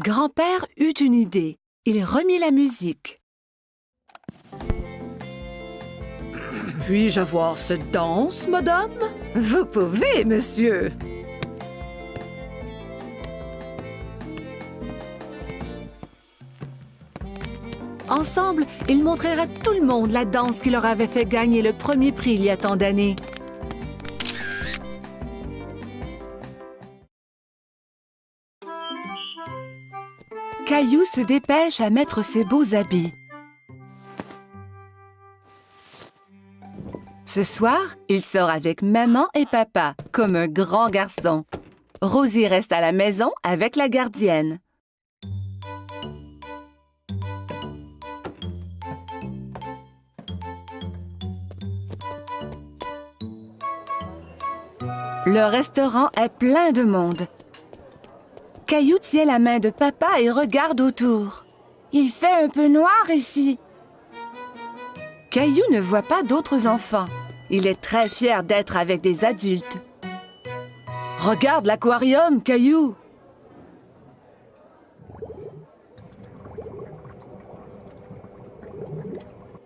Grand-père eut une idée. Il remit la musique. Puis-je avoir cette danse, madame? Vous pouvez, monsieur. Ensemble, ils montrèrent à tout le monde la danse qui leur avait fait gagner le premier prix il y a tant d'années. Caillou se dépêche à mettre ses beaux habits. Ce soir, il sort avec maman et papa, comme un grand garçon. Rosie reste à la maison avec la gardienne. Le restaurant est plein de monde. Caillou tient la main de papa et regarde autour. Il fait un peu noir ici. Caillou ne voit pas d'autres enfants. Il est très fier d'être avec des adultes. Regarde l'aquarium, Caillou!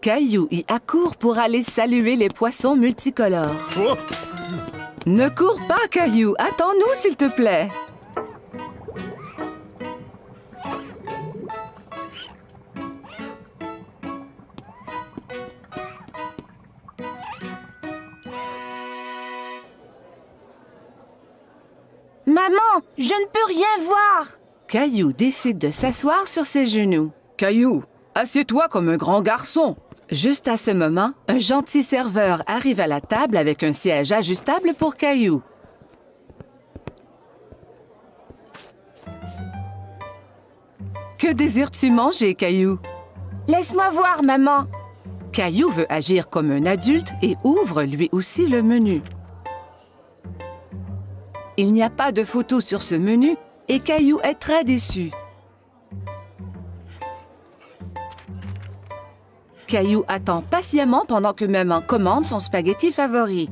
Caillou y accourt pour aller saluer les poissons multicolores. Oh! Ne cours pas, Caillou! Attends-nous, s'il te plaît! Maman, je ne peux rien voir. Caillou décide de s'asseoir sur ses genoux. Caillou, assieds-toi comme un grand garçon. Juste à ce moment, un gentil serveur arrive à la table avec un siège ajustable pour Caillou. Que désires-tu manger, Caillou? Laisse-moi voir, maman. Caillou veut agir comme un adulte et ouvre lui aussi le menu. Il n'y a pas de photo sur ce menu et Caillou est très déçu. Caillou attend patiemment pendant que maman commande son spaghetti favori.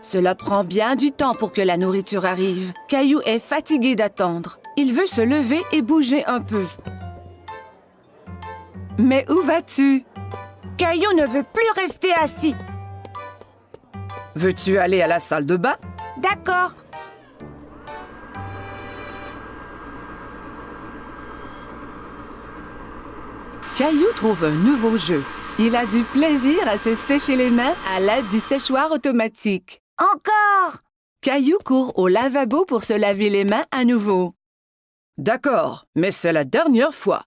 Cela prend bien du temps pour que la nourriture arrive. Caillou est fatigué d'attendre. Il veut se lever et bouger un peu. Mais où vas-tu? Caillou ne veut plus rester assis. Veux-tu aller à la salle de bain? D'accord. Caillou trouve un nouveau jeu. Il a du plaisir à se sécher les mains à l'aide du séchoir automatique. Encore. Caillou court au lavabo pour se laver les mains à nouveau. D'accord, mais c'est la dernière fois.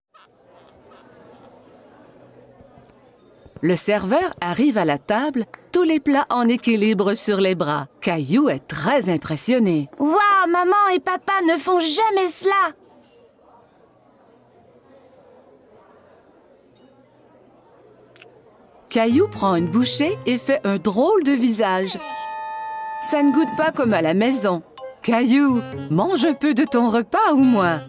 Le serveur arrive à la table, tous les plats en équilibre sur les bras. Caillou est très impressionné. Waouh, maman et papa ne font jamais cela. Caillou prend une bouchée et fait un drôle de visage. Ça ne goûte pas comme à la maison. Caillou, mange un peu de ton repas au moins.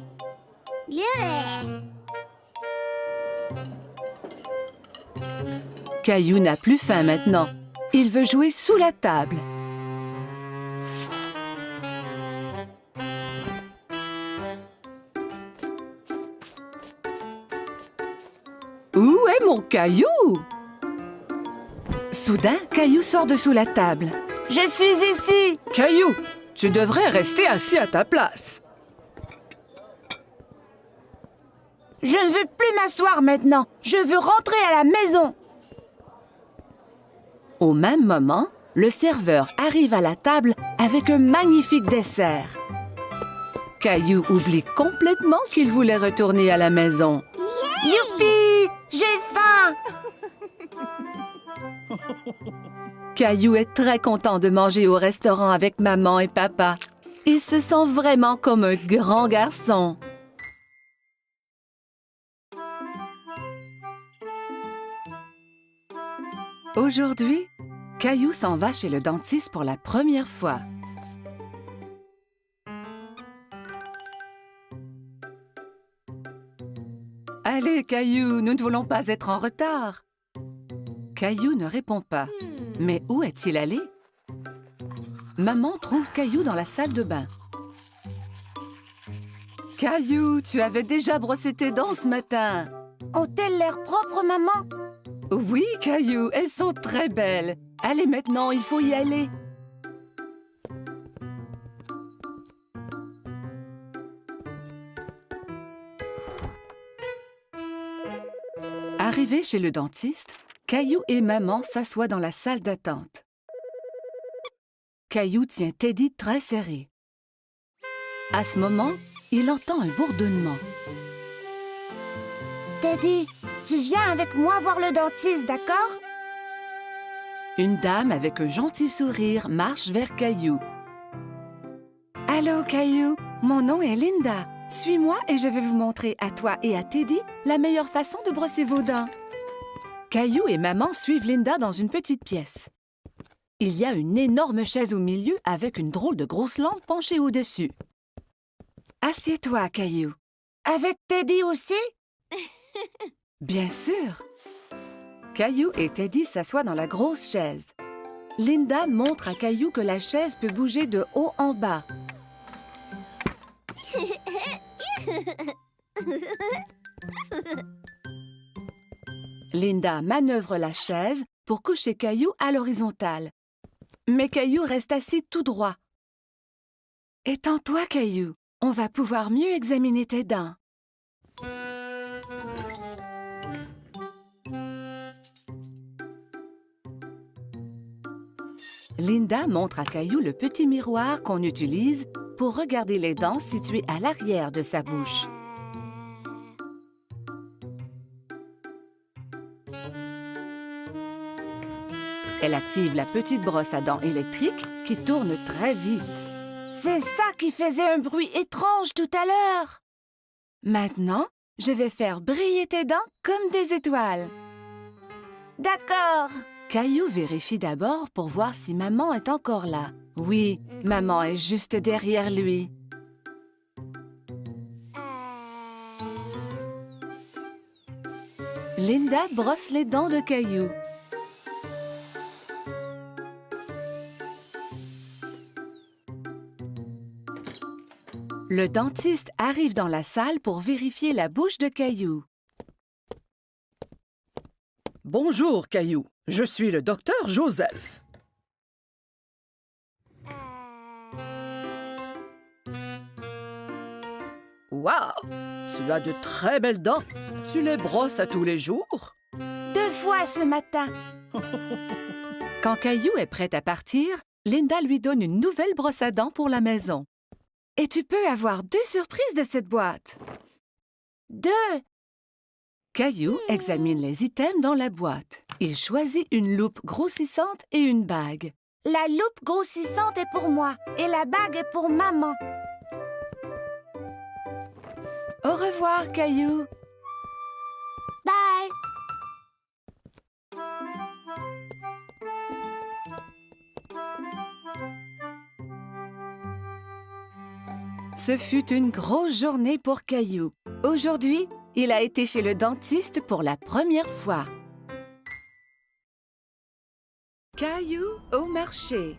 Caillou n'a plus faim maintenant. Il veut jouer sous la table. Où est mon Caillou? Soudain, Caillou sort de sous la table. Je suis ici. Caillou, tu devrais rester assis à ta place. Je ne veux plus m'asseoir maintenant. Je veux rentrer à la maison. Au même moment, le serveur arrive à la table avec un magnifique dessert. Caillou oublie complètement qu'il voulait retourner à la maison. Youpi! J'ai faim. Caillou est très content de manger au restaurant avec maman et papa. Il se sent vraiment comme un grand garçon. Aujourd'hui, Caillou s'en va chez le dentiste pour la première fois. Allez, Caillou, nous ne voulons pas être en retard. Caillou ne répond pas. Mais où est-il allé? Maman trouve Caillou dans la salle de bain. Caillou, tu avais déjà brossé tes dents ce matin. Ont-elles l'air propres, maman? Oui, Caillou, elles sont très belles. Allez maintenant, il faut y aller. Arrivé chez le dentiste, Caillou et maman s'assoient dans la salle d'attente. Caillou tient Teddy très serré. À ce moment, il entend un bourdonnement. Teddy, tu viens avec moi voir le dentiste, d'accord? Une dame avec un gentil sourire marche vers Caillou. Allô, Caillou, mon nom est Linda. Suis-moi et je vais vous montrer à toi et à Teddy la meilleure façon de brosser vos dents. Caillou et maman suivent Linda dans une petite pièce. Il y a une énorme chaise au milieu avec une drôle de grosse lampe penchée au-dessus. Assieds-toi, Caillou. Avec Teddy aussi? Bien sûr. Caillou et Teddy s'assoient dans la grosse chaise. Linda montre à Caillou que la chaise peut bouger de haut en bas. Linda manœuvre la chaise pour coucher Caillou à l'horizontale. Mais Caillou reste assis tout droit. Étends-toi, Caillou. On va pouvoir mieux examiner tes dents. Linda montre à Caillou le petit miroir qu'on utilise pour regarder les dents situées à l'arrière de sa bouche. Elle active la petite brosse à dents électrique qui tourne très vite. C'est ça qui faisait un bruit étrange tout à l'heure. Maintenant, je vais faire briller tes dents comme des étoiles. D'accord. Caillou vérifie d'abord pour voir si maman est encore là. Oui, maman est juste derrière lui. Linda brosse les dents de Caillou. Le dentiste arrive dans la salle pour vérifier la bouche de Caillou. Bonjour, Caillou. Je suis le docteur Joseph. Wow! Tu as de très belles dents. Tu les brosses à tous les jours? 2 fois ce matin. Quand Caillou est prêt à partir, Linda lui donne une nouvelle brosse à dents pour la maison. Et tu peux avoir 2 surprises de cette boîte. 2. Caillou examine les items dans la boîte. Il choisit une loupe grossissante et une bague. La loupe grossissante est pour moi et la bague est pour maman. Au revoir, Caillou. Bye. Ce fut une grosse journée pour Caillou. Aujourd'hui, il a été chez le dentiste pour la première fois. Caillou au marché.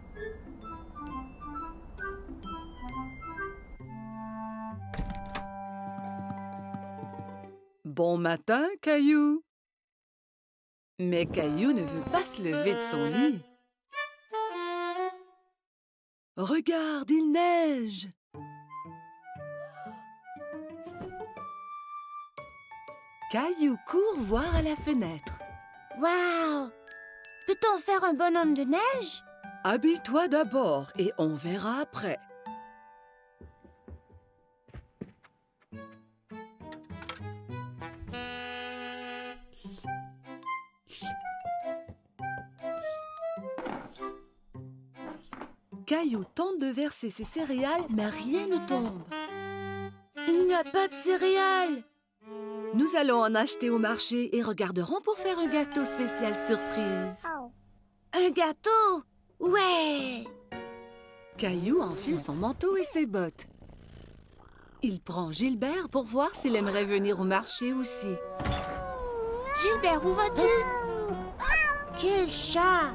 Bon matin, Caillou. Mais Caillou ne veut pas se lever de son lit. Regarde, il neige! Caillou court voir à la fenêtre. Waouh! Peut-on faire un bonhomme de neige? Habille-toi d'abord et on verra après. Caillou tente de verser ses céréales, mais rien ne tombe. Il n'y a pas de céréales. Nous allons en acheter au marché et regarderons pour faire un gâteau spécial surprise. Un gâteau? Ouais! Caillou enfile son manteau et ses bottes. Il prend Gilbert pour voir s'il aimerait venir au marché aussi. Gilbert, où vas-tu? Quel chat!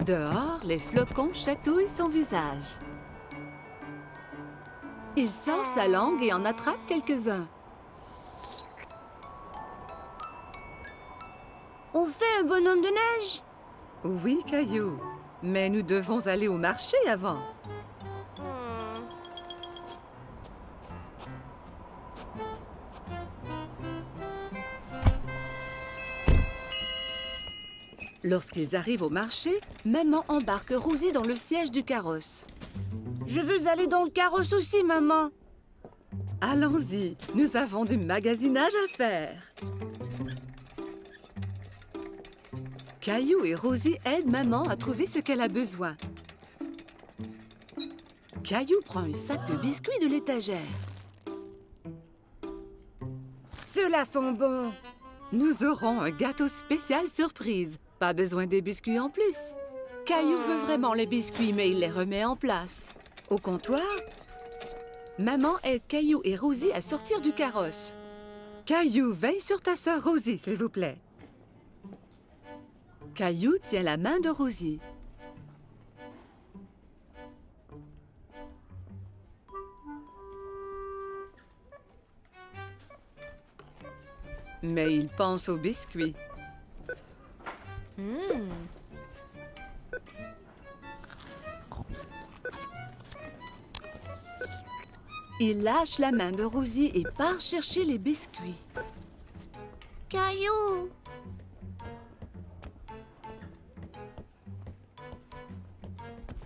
Dehors, les flocons chatouillent son visage. Il sort sa langue et en attrape quelques-uns. On fait un bonhomme de neige? Oui, Caillou, mais nous devons aller au marché avant. Lorsqu'ils arrivent au marché, maman embarque Rosie dans le siège du carrosse. Je veux aller dans le carrosse aussi, maman. Allons-y, nous avons du magasinage à faire. Caillou et Rosie aident maman à trouver ce qu'elle a besoin. Caillou prend un sac de biscuits de l'étagère. Ceux-là sont bons. Nous aurons un gâteau spécial surprise. Pas besoin des biscuits en plus. Caillou veut vraiment les biscuits, mais il les remet en place. Au comptoir, maman aide Caillou et Rosie à sortir du carrosse. Caillou, veille sur ta sœur Rosie, s'il vous plaît. Caillou tient la main de Rosie. Mais il pense aux biscuits. Il lâche la main de Rosie et part chercher les biscuits. Caillou!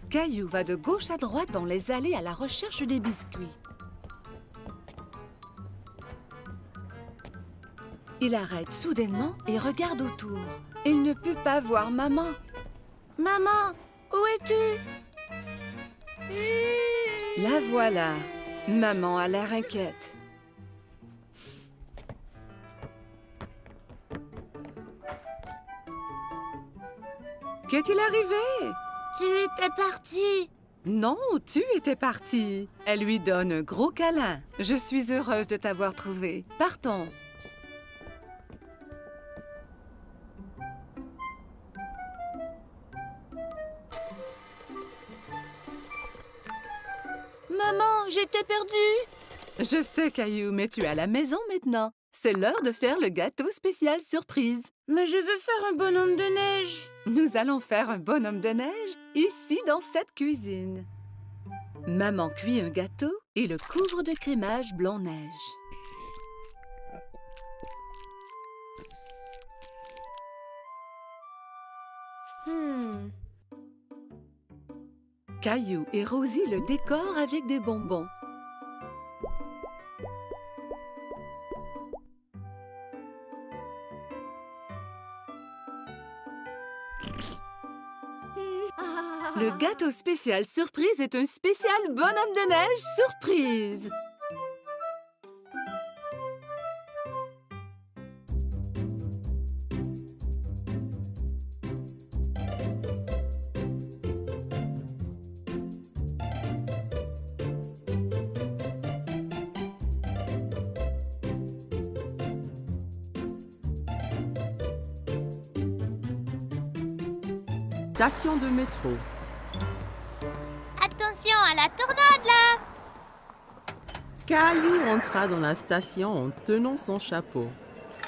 Caillou va de gauche à droite dans les allées à la recherche des biscuits. Il arrête soudainement et regarde autour. Il ne peut pas voir maman. Maman, où es-tu? La voilà. Maman a l'air inquiète. Qu'est-il arrivé? Tu étais partie. Non, tu étais partie. Elle lui donne un gros câlin. Je suis heureuse de t'avoir trouvé. Partons. Maman, j'étais perdue. Je sais, Caillou, mais tu es à la maison maintenant. C'est l'heure de faire le gâteau spécial surprise. Mais je veux faire un bonhomme de neige. Nous allons faire un bonhomme de neige ici dans cette cuisine. Maman cuit un gâteau et le couvre de crémage blanc-neige. Caillou et Rosie le décorent avec des bonbons. Le gâteau spécial surprise est un spécial bonhomme de neige surprise. Station de métro. Attention à la tornade, là! Caillou entra dans la station en tenant son chapeau.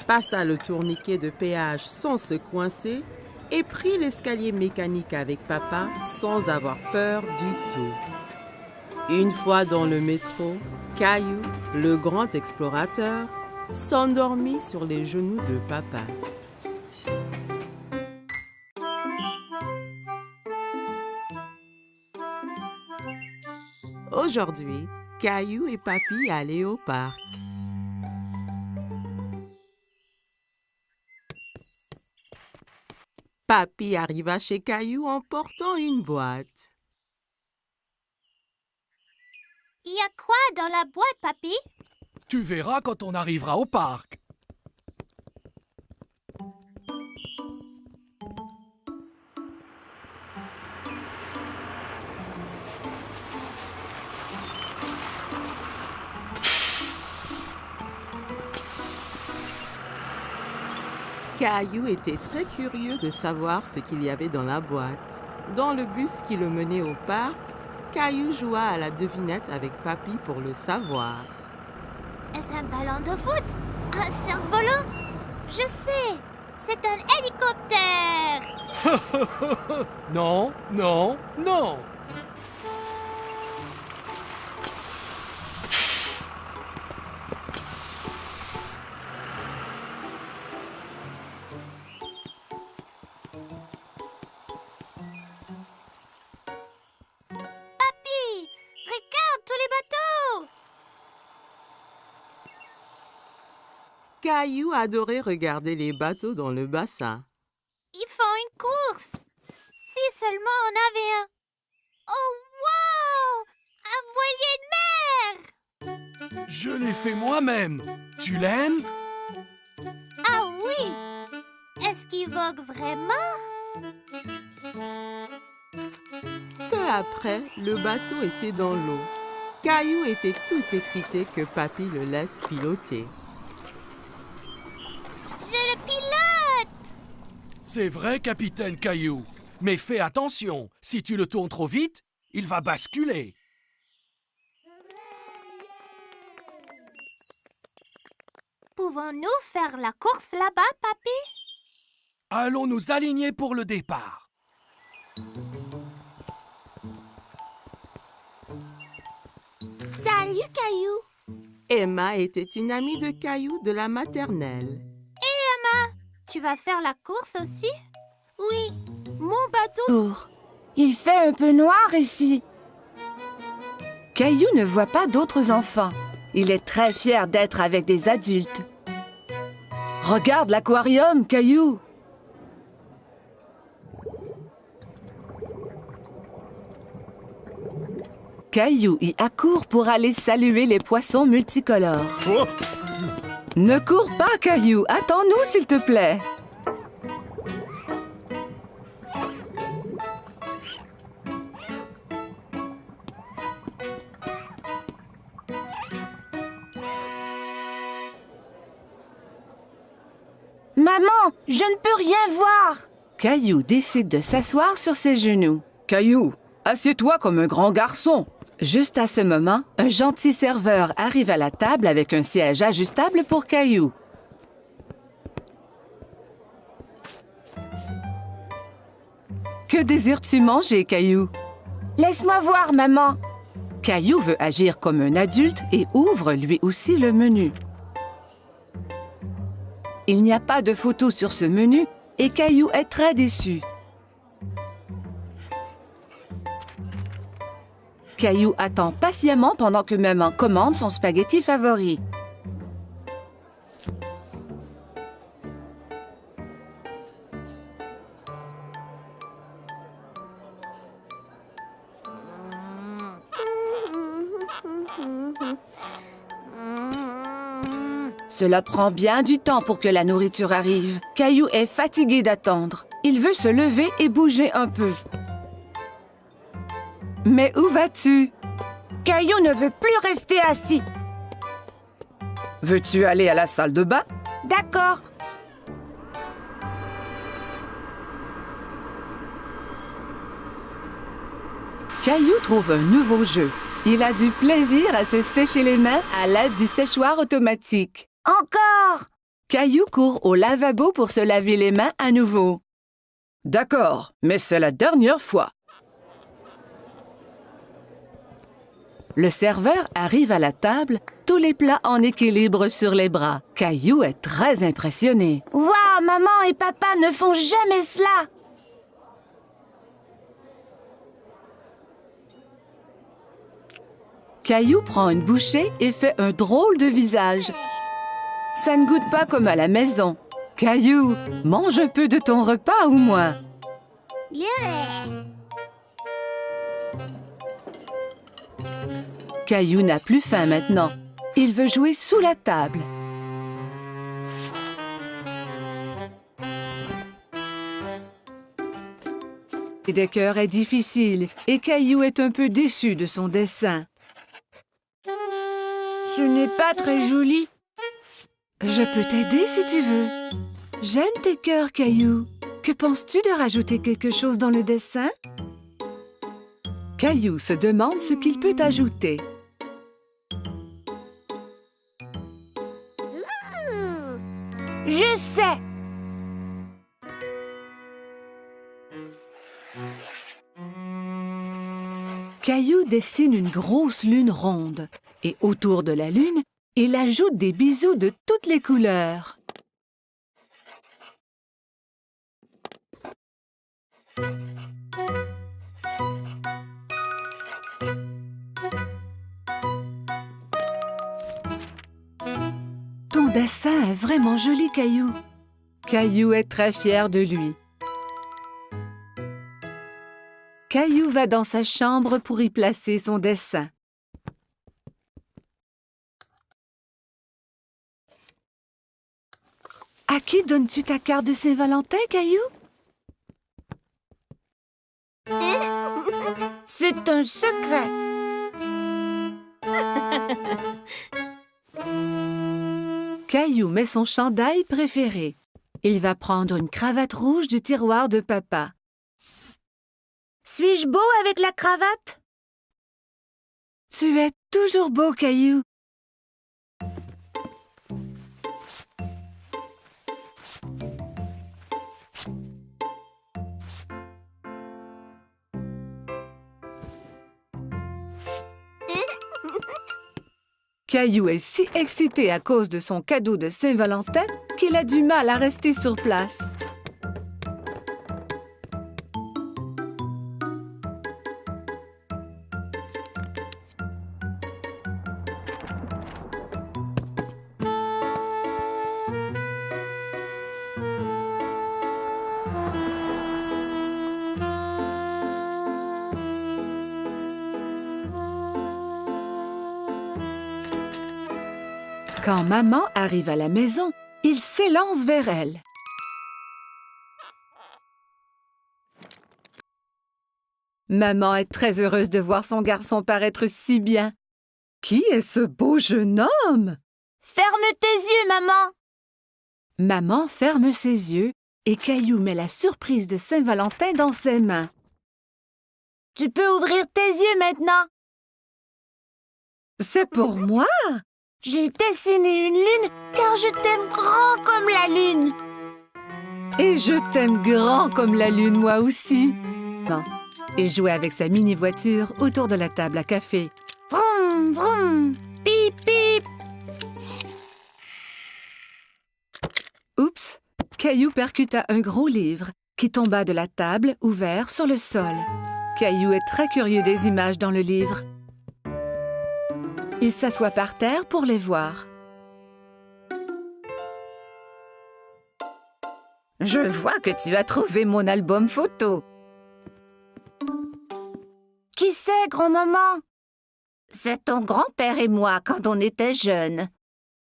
passa le tourniquet de péage sans se coincer et prit l'escalier mécanique avec papa sans avoir peur du tout. Une fois dans le métro, Caillou, le grand explorateur, s'endormit sur les genoux de papa. Aujourd'hui, Caillou et Papy allaient au parc. Papy arriva chez Caillou en portant une boîte. Il y a quoi dans la boîte, papy? Tu verras quand on arrivera au parc. Caillou était très curieux de savoir ce qu'il y avait dans la boîte. Dans le bus qui le menait au parc, Caillou joua à la devinette avec Papy pour le savoir. Est-ce un ballon de foot? Un cerf-volant? Je sais, c'est un hélicoptère. Non, non, non. Papy, regarde tous les bateaux. Caillou adorait regarder les bateaux dans le bassin. Ils font une course. Si seulement on avait un. Oh, wow! Un voilier de mer! Je l'ai fait moi-même. Tu l'aimes? Ah oui! Est-ce qu'il vogue vraiment? Peu après, le bateau était dans l'eau. Caillou était tout excité que Papy le laisse piloter. Je le pilote! C'est vrai, capitaine Caillou. Mais fais attention, si tu le tournes trop vite, il va basculer. Pouvons-nous faire la course là-bas, papy? Allons nous aligner pour le départ. Salut, Caillou. Emma était une amie de Caillou de la maternelle. Tu vas faire la course aussi? Oui, mon bateau. Tour. Il fait un peu noir ici. Caillou ne voit pas d'autres enfants. Il est très fier d'être avec des adultes. Regarde l'aquarium, Caillou. Caillou y accourt pour aller saluer les poissons multicolores. Ne cours pas, Caillou. Attends-nous, s'il te plaît. Maman, je ne peux rien voir. Caillou décide de s'asseoir sur ses genoux. Caillou, assieds-toi comme un grand garçon. Juste à ce moment, un gentil serveur arrive à la table avec un siège ajustable pour Caillou. Que désires-tu manger, Caillou? Laisse-moi voir, maman. Caillou veut agir comme un adulte et ouvre lui aussi le menu. Il n'y a pas de photo sur ce menu et Caillou est très déçu. Caillou attend patiemment pendant que maman commande son spaghetti favori. Cela prend bien du temps pour que la nourriture arrive. Caillou est fatigué d'attendre. Il veut se lever et bouger un peu. Mais où vas-tu? Caillou ne veut plus rester assis. Veux-tu aller à la salle de bain? D'accord. Caillou trouve un nouveau jeu. Il a du plaisir à se sécher les mains à l'aide du séchoir automatique. Encore. Caillou court au lavabo pour se laver les mains à nouveau. D'accord, mais c'est la dernière fois. Le serveur arrive à la table, tous les plats en équilibre sur les bras. Caillou est très impressionné. Waouh, maman et papa ne font jamais cela. Caillou prend une bouchée et fait un drôle de visage. Ça ne goûte pas comme à la maison. Caillou, mange un peu de ton repas au moins. Caillou n'a plus faim maintenant. Il veut jouer sous la table. Le décor est difficile et Caillou est un peu déçu de son dessin. Ce n'est pas très joli. Je peux t'aider si tu veux. J'aime tes cœurs, Caillou. Que penses-tu de rajouter quelque chose dans le dessin? Caillou se demande ce qu'il peut ajouter. Je sais. Caillou dessine une grosse lune ronde et autour de la lune, il ajoute des bisous de toutes les couleurs. Ton dessin est vraiment joli, Caillou. Caillou est très fier de lui. Caillou va dans sa chambre pour y placer son dessin. À qui donnes-tu ta carte de Saint-Valentin, Caillou? C'est un secret. Caillou met son chandail préféré. Il va prendre une cravate rouge du tiroir de papa. Suis-je beau avec la cravate? Tu es toujours beau, Caillou. Caillou est si excité à cause de son cadeau de Saint-Valentin qu'il a du mal à rester sur place. Quand maman arrive à la maison, il s'élance vers elle. Maman est très heureuse de voir son garçon paraître si bien. Qui est ce beau jeune homme? Ferme tes yeux, maman. Maman ferme ses yeux et Caillou met la surprise de Saint-Valentin dans ses mains. Tu peux ouvrir tes yeux maintenant. C'est pour moi? J'ai dessiné une lune car je t'aime grand comme la lune. Et je t'aime grand comme la lune, moi aussi. Bon, il jouait avec sa mini-voiture autour de la table à café. Vroom, vroom, pip, pip. Oups! Caillou percuta un gros livre qui tomba de la table ouvert sur le sol. Caillou est très curieux des images dans le livre. Il s'assoit par terre pour les voir. Je vois que tu as trouvé mon album photo. Qui c'est, grand-maman? C'est ton grand-père et moi quand on était jeunes.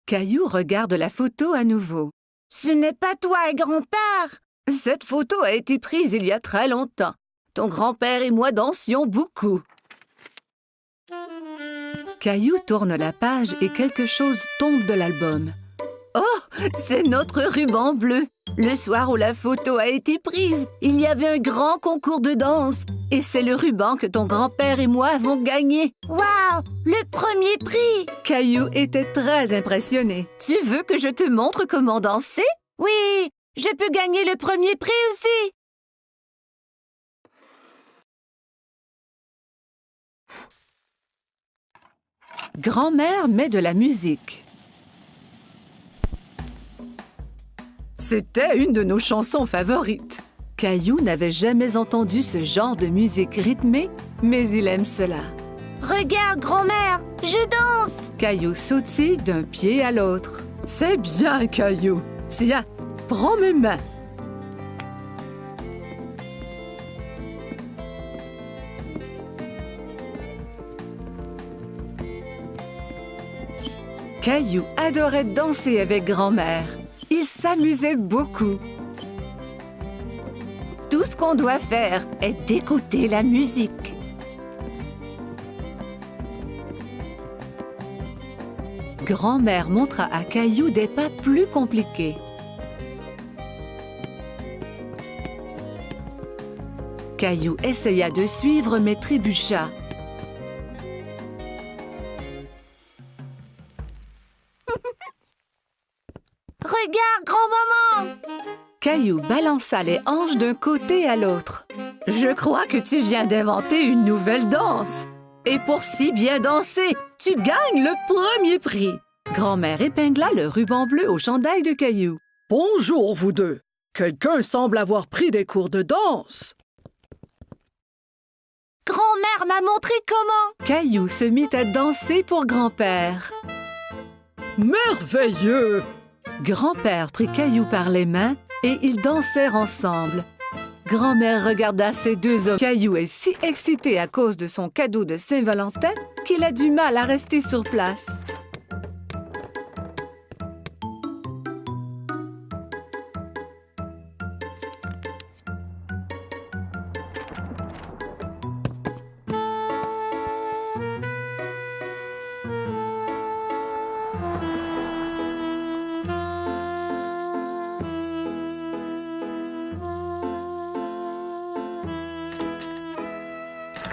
Caillou regarde la photo à nouveau. Ce n'est pas toi et grand-père. Cette photo a été prise il y a très longtemps. Ton grand-père et moi dansions beaucoup. Caillou tourne la page et quelque chose tombe de l'album. Oh, c'est notre ruban bleu. Le soir où la photo a été prise, il y avait un grand concours de danse. Et c'est le ruban que ton grand-père et moi avons gagné. Waouh, le premier prix! Caillou était très impressionné. Tu veux que je te montre comment danser? Oui, je peux gagner le premier prix aussi! Grand-mère met de la musique. C'était une de nos chansons favorites. Caillou n'avait jamais entendu ce genre de musique rythmée, mais il aime cela. Regarde, grand-mère, je danse! Caillou sautille d'un pied à l'autre. C'est bien, Caillou. Tiens, prends mes mains. Caillou adorait danser avec grand-mère. Il s'amusait beaucoup. Tout ce qu'on doit faire est d'écouter la musique. Grand-mère montra à Caillou des pas plus compliqués. Caillou essaya de suivre mais trébucha. Regarde, grand-maman! Caillou balança les hanches d'un côté à l'autre. « Je crois que tu viens d'inventer une nouvelle danse. Et pour si bien danser, tu gagnes le premier prix. » Grand-mère épingla le ruban bleu au chandail de Caillou. « Bonjour, vous deux. Quelqu'un semble avoir pris des cours de danse. » Grand-mère m'a montré comment! Caillou se mit à danser pour grand-père. « Merveilleux! » Grand-père prit Caillou par les mains et ils dansèrent ensemble. Grand-mère regarda ces deux hommes. Caillou est si excité à cause de son cadeau de Saint-Valentin qu'il a du mal à rester sur place.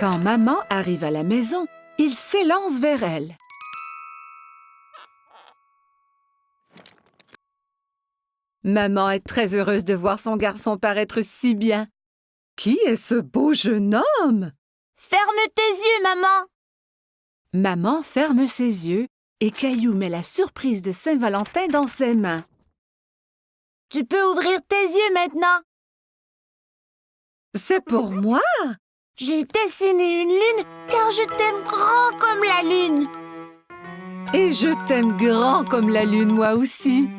Quand maman arrive à la maison, il s'élance vers elle. Maman est très heureuse de voir son garçon paraître si bien. Qui est ce beau jeune homme? Ferme tes yeux, maman! Maman ferme ses yeux et Caillou met la surprise de Saint-Valentin dans ses mains. Tu peux ouvrir tes yeux maintenant! C'est pour moi? J'ai dessiné une lune car je t'aime grand comme la lune. Et je t'aime grand comme la lune, moi aussi.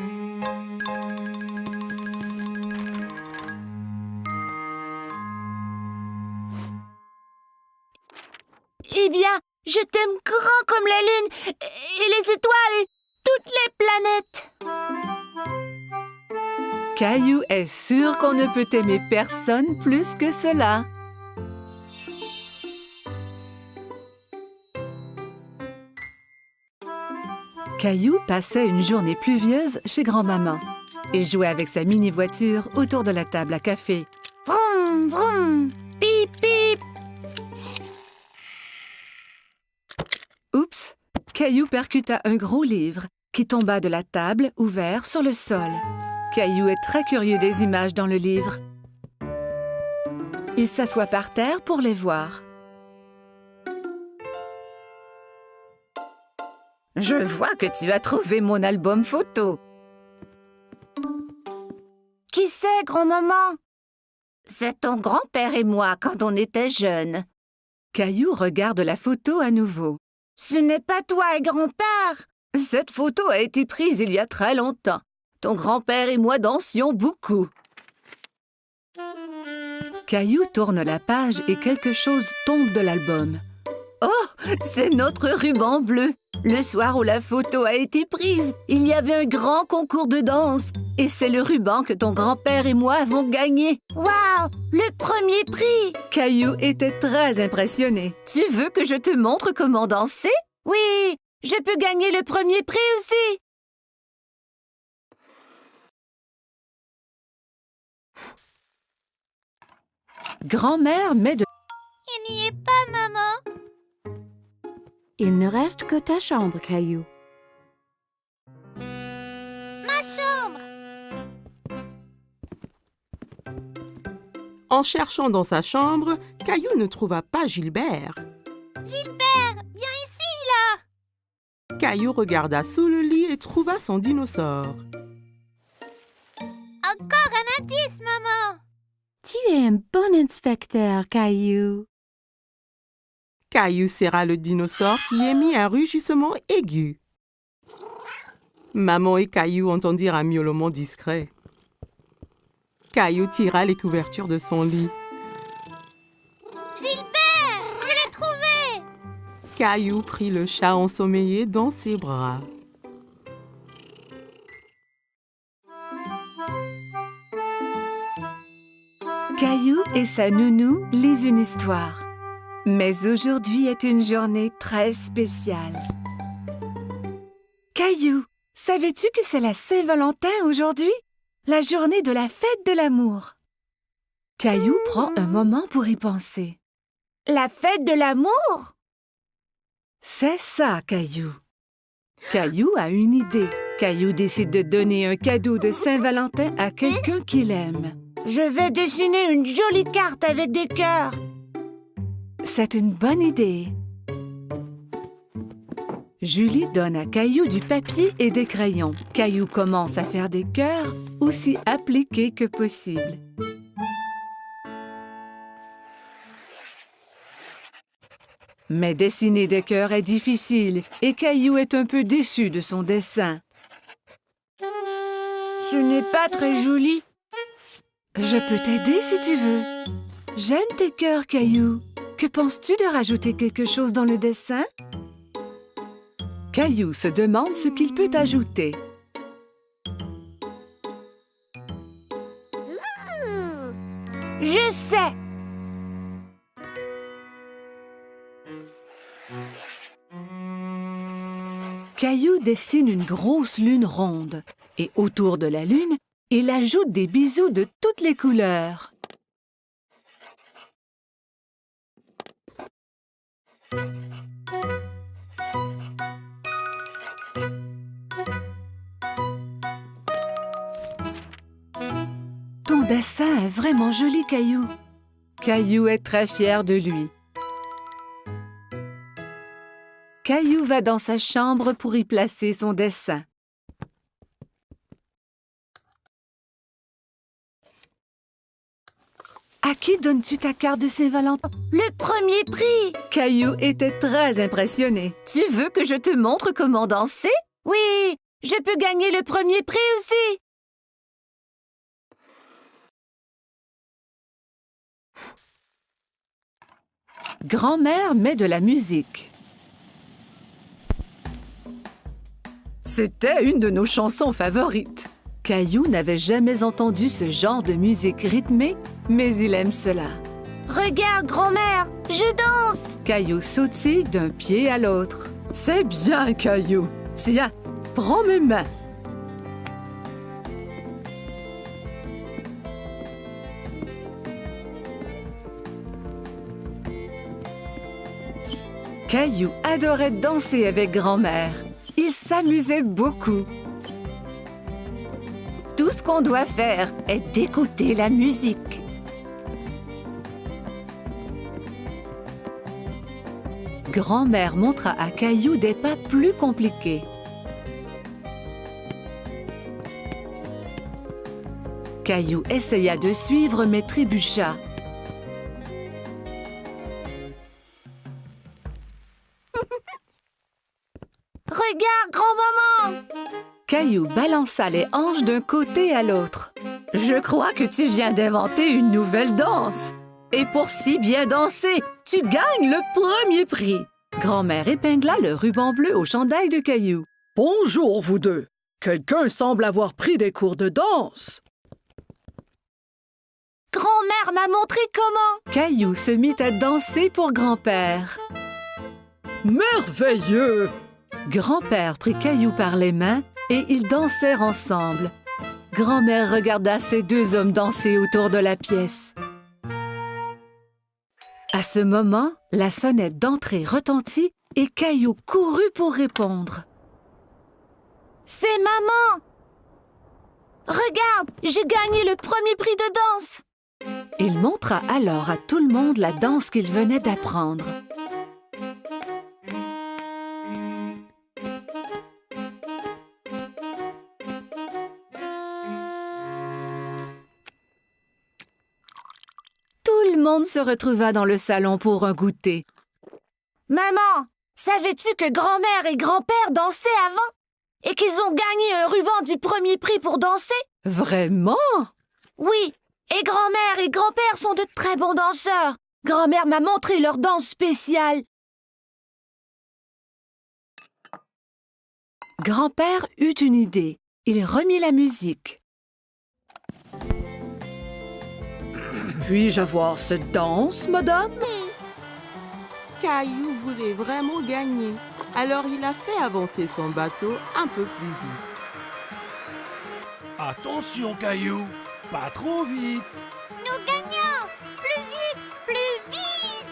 Eh bien, je t'aime grand comme la lune et les étoiles et toutes les planètes. Caillou est sûr qu'on ne peut aimer personne plus que cela. Caillou passait une journée pluvieuse chez grand-maman. Il jouait avec sa mini-voiture autour de la table à café. Vroom, vroom, pip, pip. Oups! Caillou percuta un gros livre qui tomba de la table ouvert sur le sol. Caillou est très curieux des images dans le livre. Il s'assoit par terre pour les voir. Je vois que tu as trouvé mon album photo. Qui c'est, grand-maman? C'est ton grand-père et moi quand on était jeunes. Caillou regarde la photo à nouveau. Ce n'est pas toi et grand-père. Cette photo a été prise il y a très longtemps. Ton grand-père et moi dansions beaucoup. Caillou tourne la page et quelque chose tombe de l'album. Oh, c'est notre ruban bleu. Le soir où la photo a été prise, il y avait un grand concours de danse. Et c'est le ruban que ton grand-père et moi avons gagné. Waouh, le premier prix! Caillou était très impressionné. Tu veux que je te montre comment danser? Oui, je peux gagner le premier prix aussi. Grand-mère met de... Il n'y est pas, maman. Il ne reste que ta chambre, Caillou. Ma chambre. En cherchant dans sa chambre, Caillou ne trouva pas Gilbert. Gilbert, viens ici, là. Caillou regarda sous le lit et trouva son dinosaure. Encore un indice, maman. Tu es un bon inspecteur, Caillou. Caillou serra le dinosaure qui émit un rugissement aigu. Maman et Caillou entendirent un miaulement discret. Caillou tira les couvertures de son lit. Gilbert, je l'ai trouvé. Caillou prit le chat ensommeillé dans ses bras. Caillou et sa nounou lisent une histoire. Mais aujourd'hui est une journée très spéciale. Caillou, savais-tu que c'est la Saint-Valentin aujourd'hui? La journée de la fête de l'amour. Caillou prend un moment pour y penser. La fête de l'amour? C'est ça, Caillou. Caillou a une idée. Caillou décide de donner un cadeau de Saint-Valentin à quelqu'un qu'il aime. Je vais dessiner une jolie carte avec des cœurs. C'est une bonne idée. Julie donne à Caillou du papier et des crayons. Caillou commence à faire des cœurs aussi appliqués que possible. Mais dessiner des cœurs est difficile et Caillou est un peu déçu de son dessin. Ce n'est pas très joli. Je peux t'aider si tu veux. J'aime tes cœurs, Caillou. Que penses-tu de rajouter quelque chose dans le dessin? Caillou se demande ce qu'il peut ajouter. Je sais. Caillou dessine une grosse lune ronde et autour de la lune, il ajoute des bisous de toutes les couleurs. Ton dessin est vraiment joli, Caillou. Caillou est très fier de lui. Caillou va dans sa chambre pour y placer son dessin. À qui donnes-tu ta carte de Saint-Valentin? Le premier prix. Caillou était très impressionné. Tu veux que je te montre comment danser? Oui, je peux gagner le premier prix aussi. Grand-mère met de la musique. C'était une de nos chansons favorites. Caillou n'avait jamais entendu ce genre de musique rythmée, mais il aime cela. Regarde, grand-mère, je danse. Caillou sautille d'un pied à l'autre. C'est bien, Caillou. Tiens, prends mes mains. Caillou adorait danser avec grand-mère. Il s'amusait beaucoup. Tout ce qu'on doit faire est d'écouter la musique. Grand-mère montra à Caillou des pas plus compliqués. Caillou essaya de suivre mais trébucha. Regarde, grand-maman. Caillou balança les hanches d'un côté à l'autre. Je crois que tu viens d'inventer une nouvelle danse. Et pour si bien danser, tu gagnes le premier prix. Grand-mère épingla le ruban bleu au chandail de Caillou. Bonjour, vous deux. Quelqu'un semble avoir pris des cours de danse. Grand-mère m'a montré comment. Caillou se mit à danser pour grand-père. Merveilleux! Grand-père prit Caillou par les mains et ils dansèrent ensemble. Grand-mère regarda ces deux hommes danser autour de la pièce. À ce moment, la sonnette d'entrée retentit et Caillou courut pour répondre. C'est maman! Regarde, j'ai gagné le premier prix de danse! Il montra alors à tout le monde la danse qu'il venait d'apprendre. Tout le monde se retrouva dans le salon pour un goûter. Maman, savais-tu que grand-mère et grand-père dansaient avant? Et qu'ils ont gagné un ruban du premier prix pour danser? Vraiment? Oui, et grand-mère et grand-père sont de très bons danseurs. Grand-mère m'a montré leur danse spéciale. Grand-père eut une idée. Il remit la musique. Puis-je avoir cette danse, madame? Caillou voulait vraiment gagner, alors il a fait avancer son bateau un peu plus vite. Attention, Caillou, pas trop vite. Nous gagnons! Plus vite! Plus vite!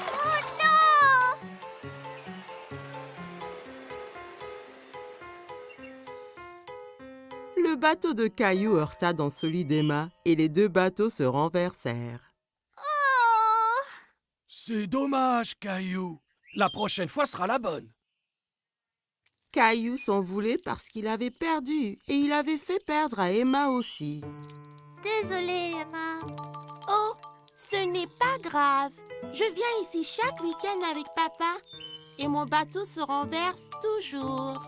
Oh non! Le bateau de Caillou heurta dans celui d'Emma et les deux bateaux se renversèrent. Oh! C'est dommage, Caillou. La prochaine fois sera la bonne. Caillou s'en voulait parce qu'il avait perdu et il avait fait perdre à Emma aussi. Désolée, Emma. Oh, ce n'est pas grave. Je viens ici chaque week-end avec papa et mon bateau se renverse toujours.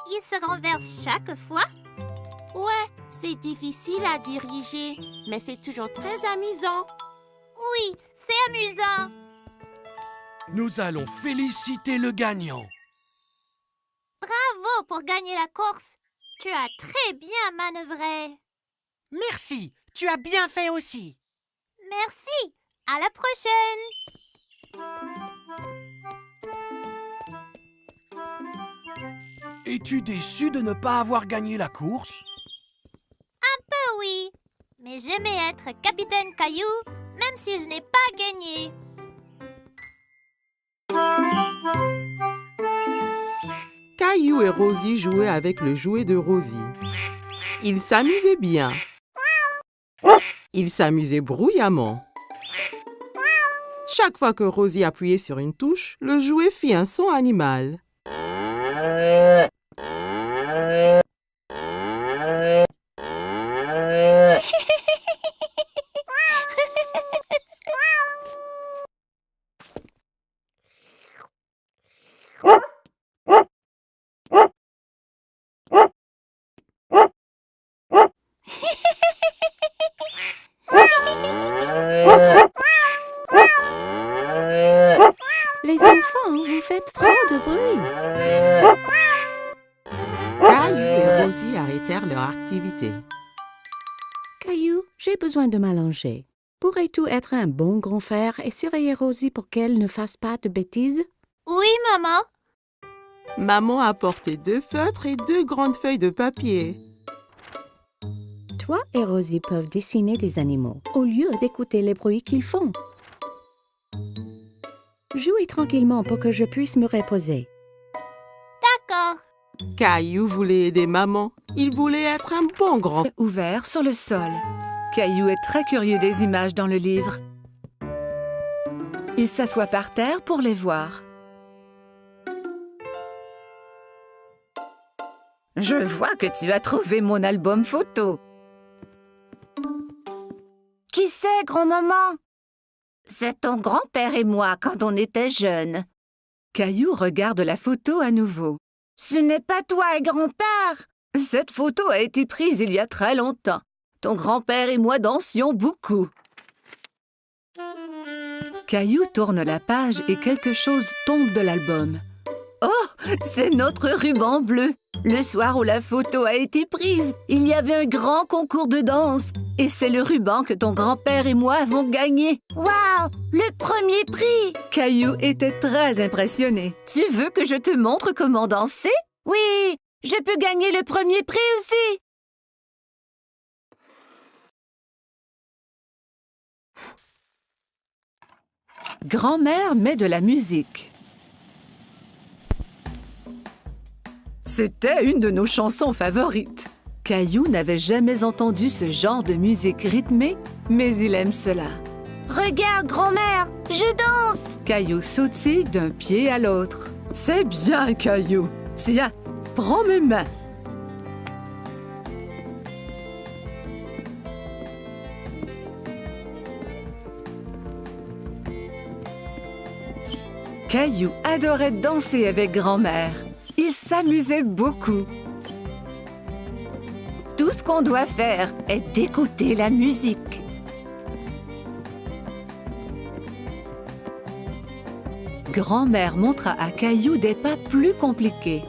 Il se renverse chaque fois? Ouais, c'est difficile à diriger, mais c'est toujours très amusant. Oui, c'est amusant. Nous allons féliciter le gagnant. Bravo pour gagner la course. Tu as très bien manœuvré. Merci, tu as bien fait aussi. Merci. À la prochaine. Es-tu déçu de ne pas avoir gagné la course? Oui, mais j'aimais être capitaine Caillou, même si je n'ai pas gagné. Caillou et Rosie jouaient avec le jouet de Rosie. Ils s'amusaient bien. Ils s'amusaient bruyamment. Chaque fois que Rosie appuyait sur une touche, le jouet fit un son animal. Les enfants, vous faites trop de bruit. Caillou et Rosie arrêtèrent leur activité. Caillou, j'ai besoin de m'allonger. Pourrais-tu être un bon grand frère et surveiller Rosie pour qu'elle ne fasse pas de bêtises? Oui, maman. Maman apportait 2 feutres et 2 grandes feuilles de papier. Toi et Rosie peuvent dessiner des animaux au lieu d'écouter les bruits qu'ils font. Jouez tranquillement pour que je puisse me reposer. D'accord. Caillou voulait aider maman. Il voulait être un bon grand. Ouvert sur le sol. Caillou est très curieux des images dans le livre. Il s'assoit par terre pour les voir. Je vois que tu as trouvé mon album photo. Qui c'est, grand-maman? C'est ton grand-père et moi quand on était jeunes. Caillou regarde la photo à nouveau. Ce n'est pas toi et grand-père. Cette photo a été prise il y a très longtemps. Ton grand-père et moi dansions beaucoup. Caillou tourne la page et quelque chose tombe de l'album. Oh, c'est notre ruban bleu. Le soir où la photo a été prise, il y avait un grand concours de danse. Et c'est le ruban que ton grand-père et moi avons gagné. Waouh, le premier prix! Caillou était très impressionné. Tu veux que je te montre comment danser? Oui, je peux gagner le premier prix aussi. Grand-mère met de la musique. C'était une de nos chansons favorites. Caillou n'avait jamais entendu ce genre de musique rythmée, mais il aime cela. Regarde, grand-mère, je danse. Caillou sautille d'un pied à l'autre. C'est bien, Caillou. Tiens, prends mes mains. Caillou adorait danser avec grand-mère. Il s'amusait beaucoup. Tout ce qu'on doit faire est d'écouter la musique. Grand-mère montra à Caillou des pas plus compliqués.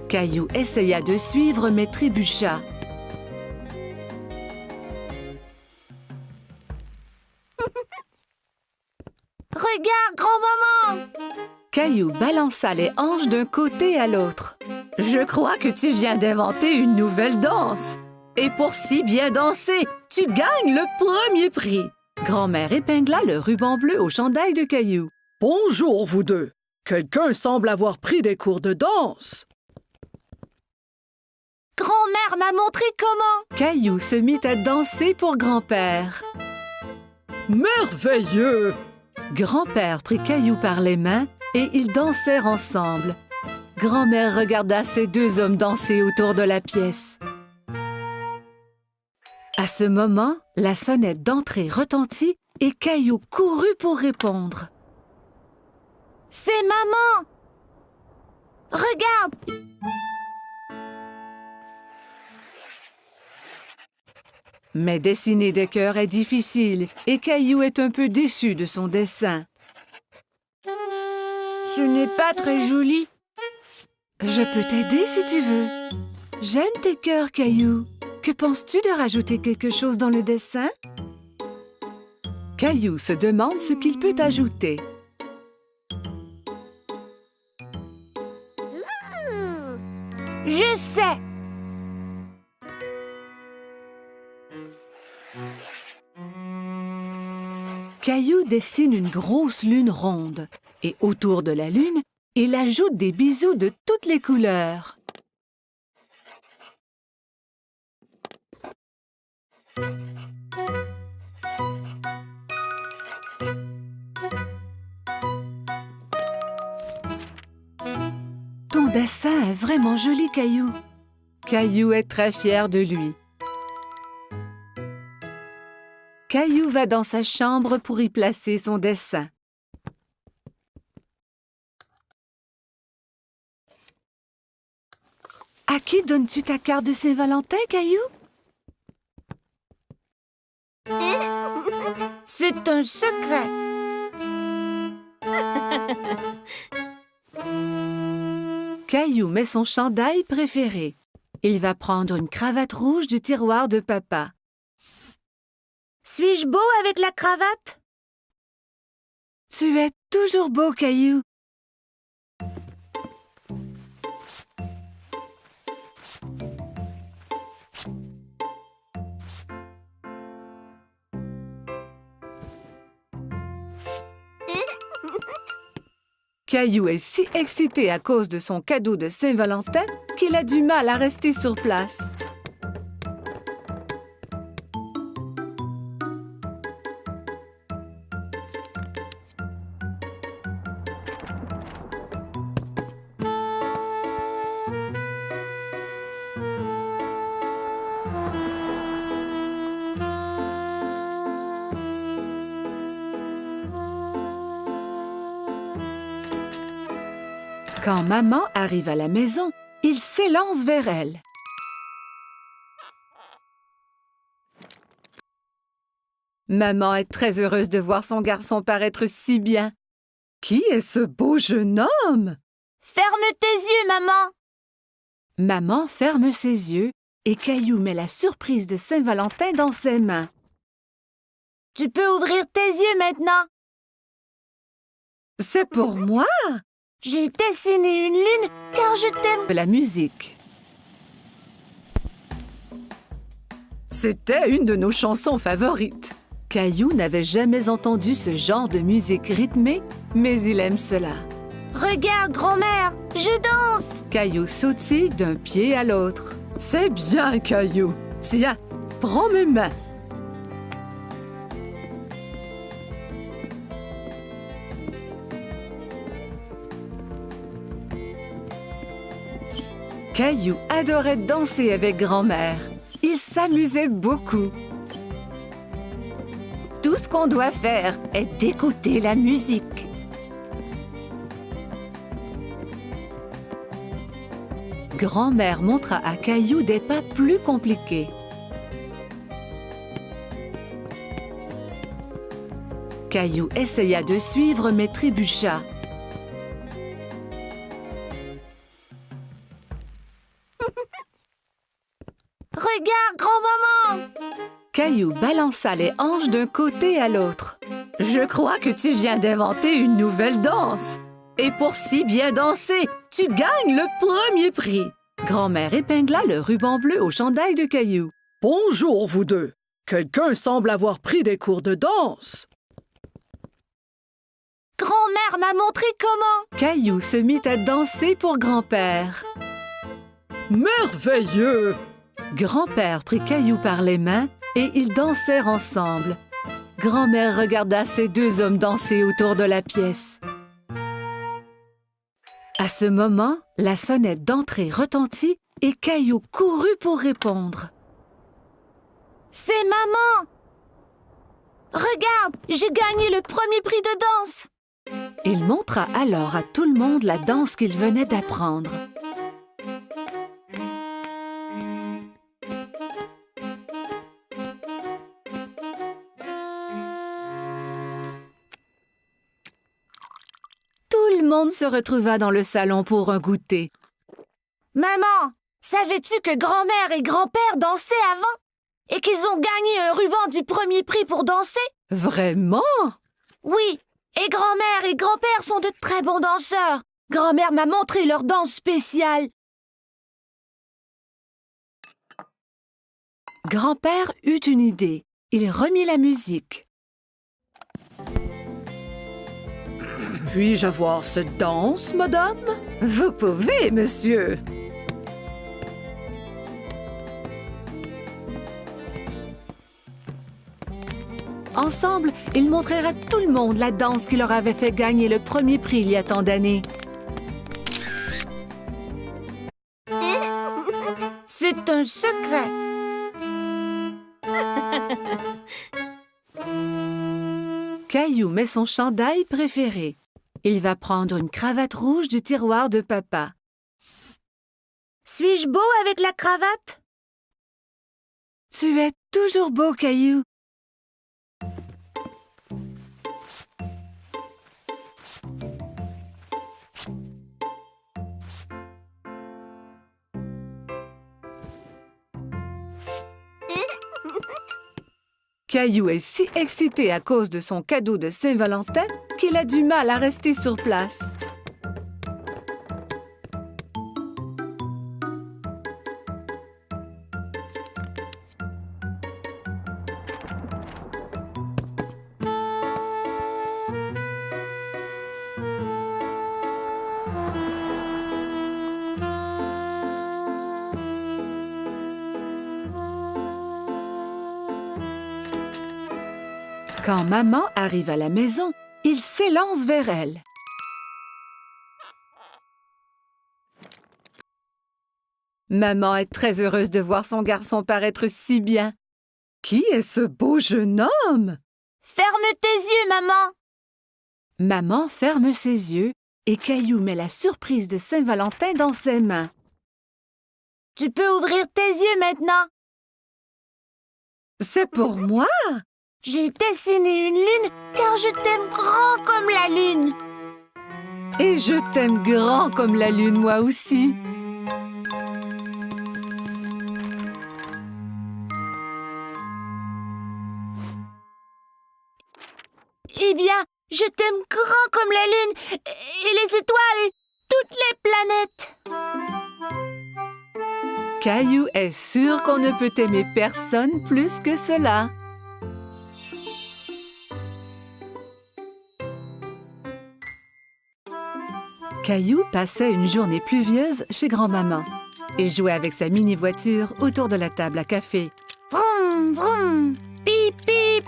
Caillou essaya de suivre mais trébucha. Regarde, grand-maman. Caillou balança les hanches d'un côté à l'autre. « Je crois que tu viens d'inventer une nouvelle danse. Et pour si bien danser, tu gagnes le premier prix. » Grand-mère épingla le ruban bleu au chandail de Caillou. « Bonjour, vous deux. Quelqu'un semble avoir pris des cours de danse. » Grand-mère m'a montré comment. Caillou se mit à danser pour grand-père. « Merveilleux! » Grand-père prit Caillou par les mains et ils dansèrent ensemble. Grand-mère regarda ces deux hommes danser autour de la pièce. À ce moment, la sonnette d'entrée retentit et Caillou courut pour répondre. « C'est maman! Regarde! » Mais dessiner des cœurs est difficile et Caillou est un peu déçu de son dessin. Ce n'est pas très joli. Je peux t'aider si tu veux. J'aime tes cœurs, Caillou. Que penses-tu de rajouter quelque chose dans le dessin? Caillou se demande ce qu'il peut ajouter. Je sais! Caillou dessine une grosse lune ronde et autour de la lune, il ajoute des bisous de toutes les couleurs. Ton dessin est vraiment joli, Caillou. Caillou est très fier de lui. Caillou va dans sa chambre pour y placer son dessin. À qui donnes-tu ta carte de Saint-Valentin, Caillou? C'est un secret. Caillou met son chandail préféré. Il va prendre une cravate rouge du tiroir de papa. Suis-je beau avec la cravate? Tu es toujours beau, Caillou. Caillou est si excité à cause de son cadeau de Saint-Valentin qu'il a du mal à rester sur place. Quand maman arrive à la maison, il s'élance vers elle. Maman est très heureuse de voir son garçon paraître si bien. Qui est ce beau jeune homme? Ferme tes yeux, maman! Maman ferme ses yeux et Caillou met la surprise de Saint-Valentin dans ses mains. Tu peux ouvrir tes yeux maintenant. C'est pour moi? J'ai dessiné une lune car je t'aime. De la musique. C'était une de nos chansons favorites. Caillou n'avait jamais entendu ce genre de musique rythmée, mais il aime cela. Regarde, grand-mère, je danse. Caillou sautille d'un pied à l'autre. C'est bien, Caillou. Tiens, prends mes mains. Caillou adorait danser avec grand-mère. Il s'amusait beaucoup. Tout ce qu'on doit faire est d'écouter la musique. Grand-mère montra à Caillou des pas plus compliqués. Caillou essaya de suivre mais trébucha. Regarde, grand-maman. Caillou balança les hanches d'un côté à l'autre. « Je crois que tu viens d'inventer une nouvelle danse. Et pour si bien danser, tu gagnes le premier prix. » Grand-mère épingla le ruban bleu au chandail de Caillou. « Bonjour, vous deux. Quelqu'un semble avoir pris des cours de danse. » Grand-mère m'a montré comment. Caillou se mit à danser pour grand-père. « Merveilleux! » Grand-père prit Caillou par les mains et ils dansèrent ensemble. Grand-mère regarda ces deux hommes danser autour de la pièce. À ce moment, la sonnette d'entrée retentit et Caillou courut pour répondre. « C'est maman! Regarde, j'ai gagné le premier prix de danse! » Il montra alors à tout le monde la danse qu'il venait d'apprendre. Tout le monde se retrouva dans le salon pour un goûter. « Maman, savais-tu que grand-mère et grand-père dansaient avant? Et qu'ils ont gagné un ruban du premier prix pour danser? » « Vraiment? » Oui, et grand-mère et grand-père sont de très bons danseurs. Grand-mère m'a montré leur danse spéciale. Grand-père eut une idée. Il remit la musique. « Puis-je avoir cette danse, madame? »« Vous pouvez, monsieur. » Ensemble, ils montrèrent à tout le monde la danse qui leur avait fait gagner le premier prix il y a tant d'années. C'est un secret. Caillou met son chandail préféré. Il va prendre une cravate rouge du tiroir de papa. Suis-je beau avec la cravate? Tu es toujours beau, Caillou. Caillou est si excité à cause de son cadeau de Saint-Valentin qu'il a du mal à rester sur place. Quand maman arrive à la maison, il s'élance vers elle. Maman est très heureuse de voir son garçon paraître si bien. Qui est ce beau jeune homme? Ferme tes yeux, maman! Maman ferme ses yeux et Caillou met la surprise de Saint-Valentin dans ses mains. Tu peux ouvrir tes yeux maintenant. C'est pour moi? J'ai dessiné une lune car je t'aime grand comme la lune. Et je t'aime grand comme la lune, moi aussi. Eh bien, je t'aime grand comme la lune et les étoiles et toutes les planètes. Caillou est sûr qu'on ne peut aimer personne plus que cela. Caillou passait une journée pluvieuse chez grand-maman. Il jouait avec sa mini-voiture autour de la table à café. Vroom, vroom, pip, pip.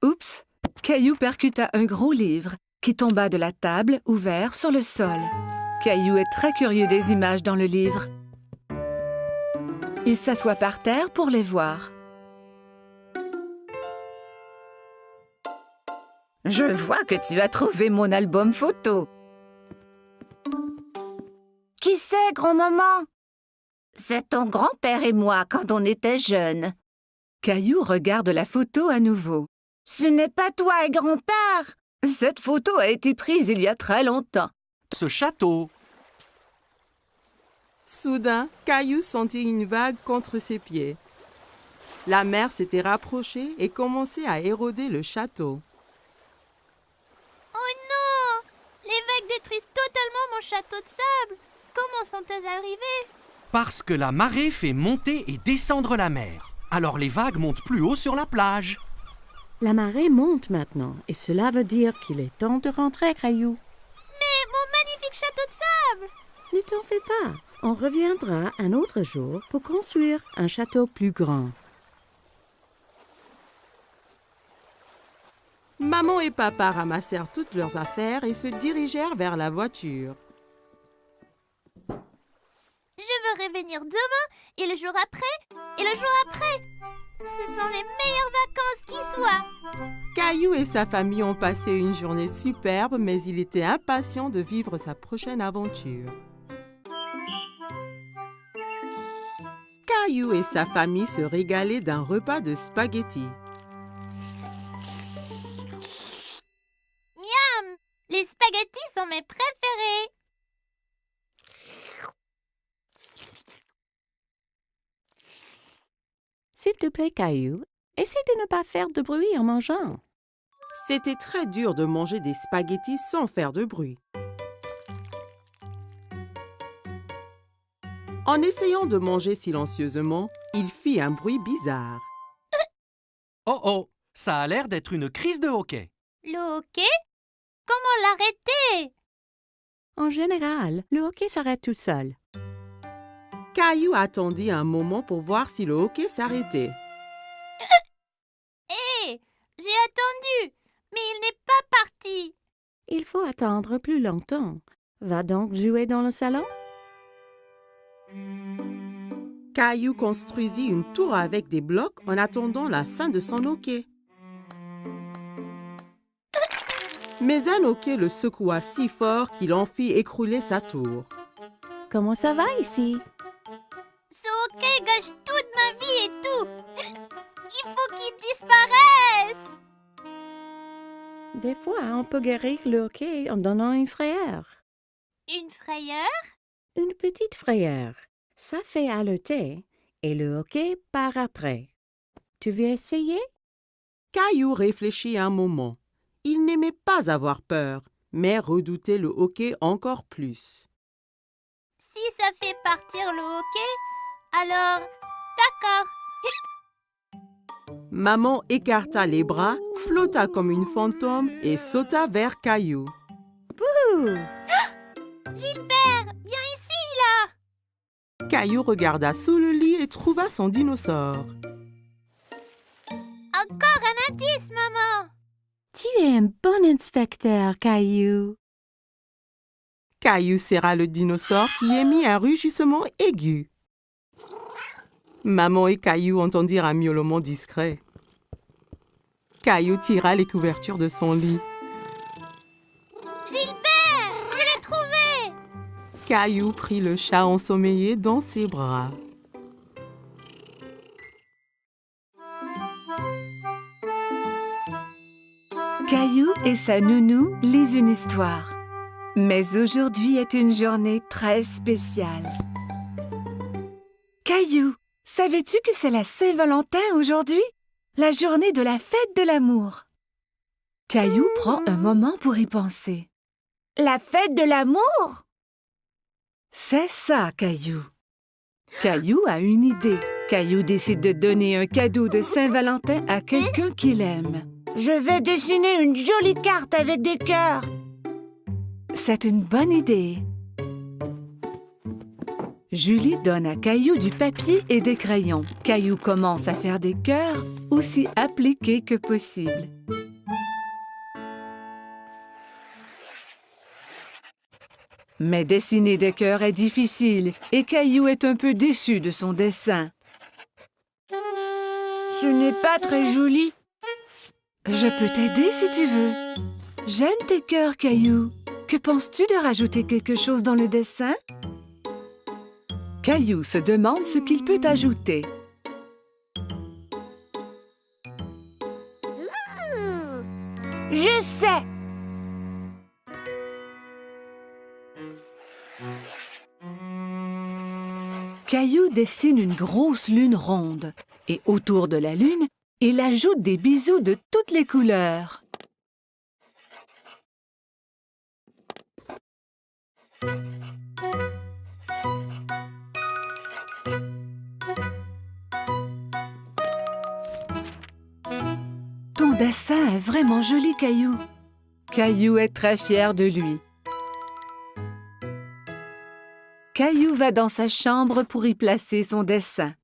Oups! Caillou percuta un gros livre qui tomba de la table ouvert sur le sol. Caillou est très curieux des images dans le livre. Il s'assoit par terre pour les voir. Je vois que tu as trouvé mon album photo. Qui c'est, grand-maman? C'est ton grand-père et moi quand on était jeunes. Caillou regarde la photo à nouveau. Ce n'est pas toi et grand-père. Cette photo a été prise il y a très longtemps. Ce château. Soudain, Caillou sentit une vague contre ses pieds. La mer s'était rapprochée et commençait à éroder le château. Oh non! Les vagues détruisent totalement mon château de sable. Comment sont-elles arrivées? Parce que la marée fait monter et descendre la mer. Alors les vagues montent plus haut sur la plage. La marée monte maintenant et cela veut dire qu'il est temps de rentrer, Caillou. Mais mon magnifique château de sable! Ne t'en fais pas. On reviendra un autre jour pour construire un château plus grand. Maman et papa ramassèrent toutes leurs affaires et se dirigèrent vers la voiture. Je veux revenir demain et le jour après et le jour après. Ce sont les meilleures vacances qui soient. Caillou et sa famille ont passé une journée superbe, mais il était impatient de vivre sa prochaine aventure. Caillou et sa famille se régalaient d'un repas de spaghettis. Miam! Les spaghettis sont mes préférés. S'il te plaît, Caillou, essaie de ne pas faire de bruit en mangeant. C'était très dur de manger des spaghettis sans faire de bruit. En essayant de manger silencieusement, il fit un bruit bizarre. Oh oh, ça a l'air d'être une crise de hoquet. Le hockey? Comment l'arrêter? En général, le hockey s'arrête tout seul. Caillou attendit un moment pour voir si le hockey s'arrêtait. Hé! J'ai attendu, mais il n'est pas parti. Il faut attendre plus longtemps. Va donc jouer dans le salon. Caillou construisit une tour avec des blocs en attendant la fin de son hockey. Mais un hockey le secoua si fort qu'il en fit écrouler sa tour. Comment ça va ici? Ce hockey gâche toute ma vie et tout. Il faut qu'il disparaisse. Des fois, on peut guérir le hockey en donnant une frayeur. Une frayeur? Une petite frayeur. Ça fait halter et le hockey part après. Tu veux essayer? Caillou réfléchit un moment. Il n'aimait pas avoir peur, mais redoutait le hockey encore plus. Si ça fait partir le hockey, alors d'accord. Maman écarta les bras, flotta comme une fantôme et sauta vers Caillou. Ouh! Gilbert, viens ici là. Caillou regarda sous le lit et trouva son dinosaure. Encore un indice, maman. Tu es un bon inspecteur, Caillou. Caillou serra le dinosaure qui émit un rugissement aigu. Maman et Caillou entendirent un miaulement discret. Caillou tira les couvertures de son lit. Gilbert, je l'ai trouvé. Caillou prit le chat ensommeillé dans ses bras. Caillou et sa nounou lisent une histoire. Mais aujourd'hui est une journée très spéciale. Caillou, savais-tu que c'est la Saint-Valentin aujourd'hui? La journée de la fête de l'amour. Caillou prend un moment pour y penser. La fête de l'amour? C'est ça, Caillou. Caillou a une idée. Caillou décide de donner un cadeau de Saint-Valentin à quelqu'un qu'il aime. Je vais dessiner une jolie carte avec des cœurs. C'est une bonne idée. Julie donne à Caillou du papier et des crayons. Caillou commence à faire des cœurs aussi appliqués que possible. Mais dessiner des cœurs est difficile et Caillou est un peu déçu de son dessin. Ce n'est pas très joli. Je peux t'aider si tu veux. J'aime tes cœurs, Caillou. Que penses-tu de rajouter quelque chose dans le dessin? Caillou se demande ce qu'il peut ajouter. Je sais. Caillou dessine une grosse lune ronde et autour de la lune, il ajoute des bisous de toutes les couleurs. Ton dessin est vraiment joli, Caillou. Caillou est très fier de lui. Caillou va dans sa chambre pour y placer son dessin.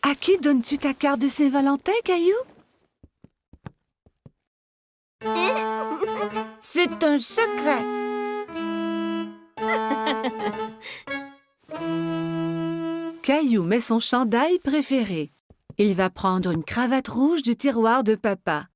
À qui donnes-tu ta carte de Saint-Valentin, Caillou? C'est un secret. Caillou met son chandail préféré. Il va prendre une cravate rouge du tiroir de papa.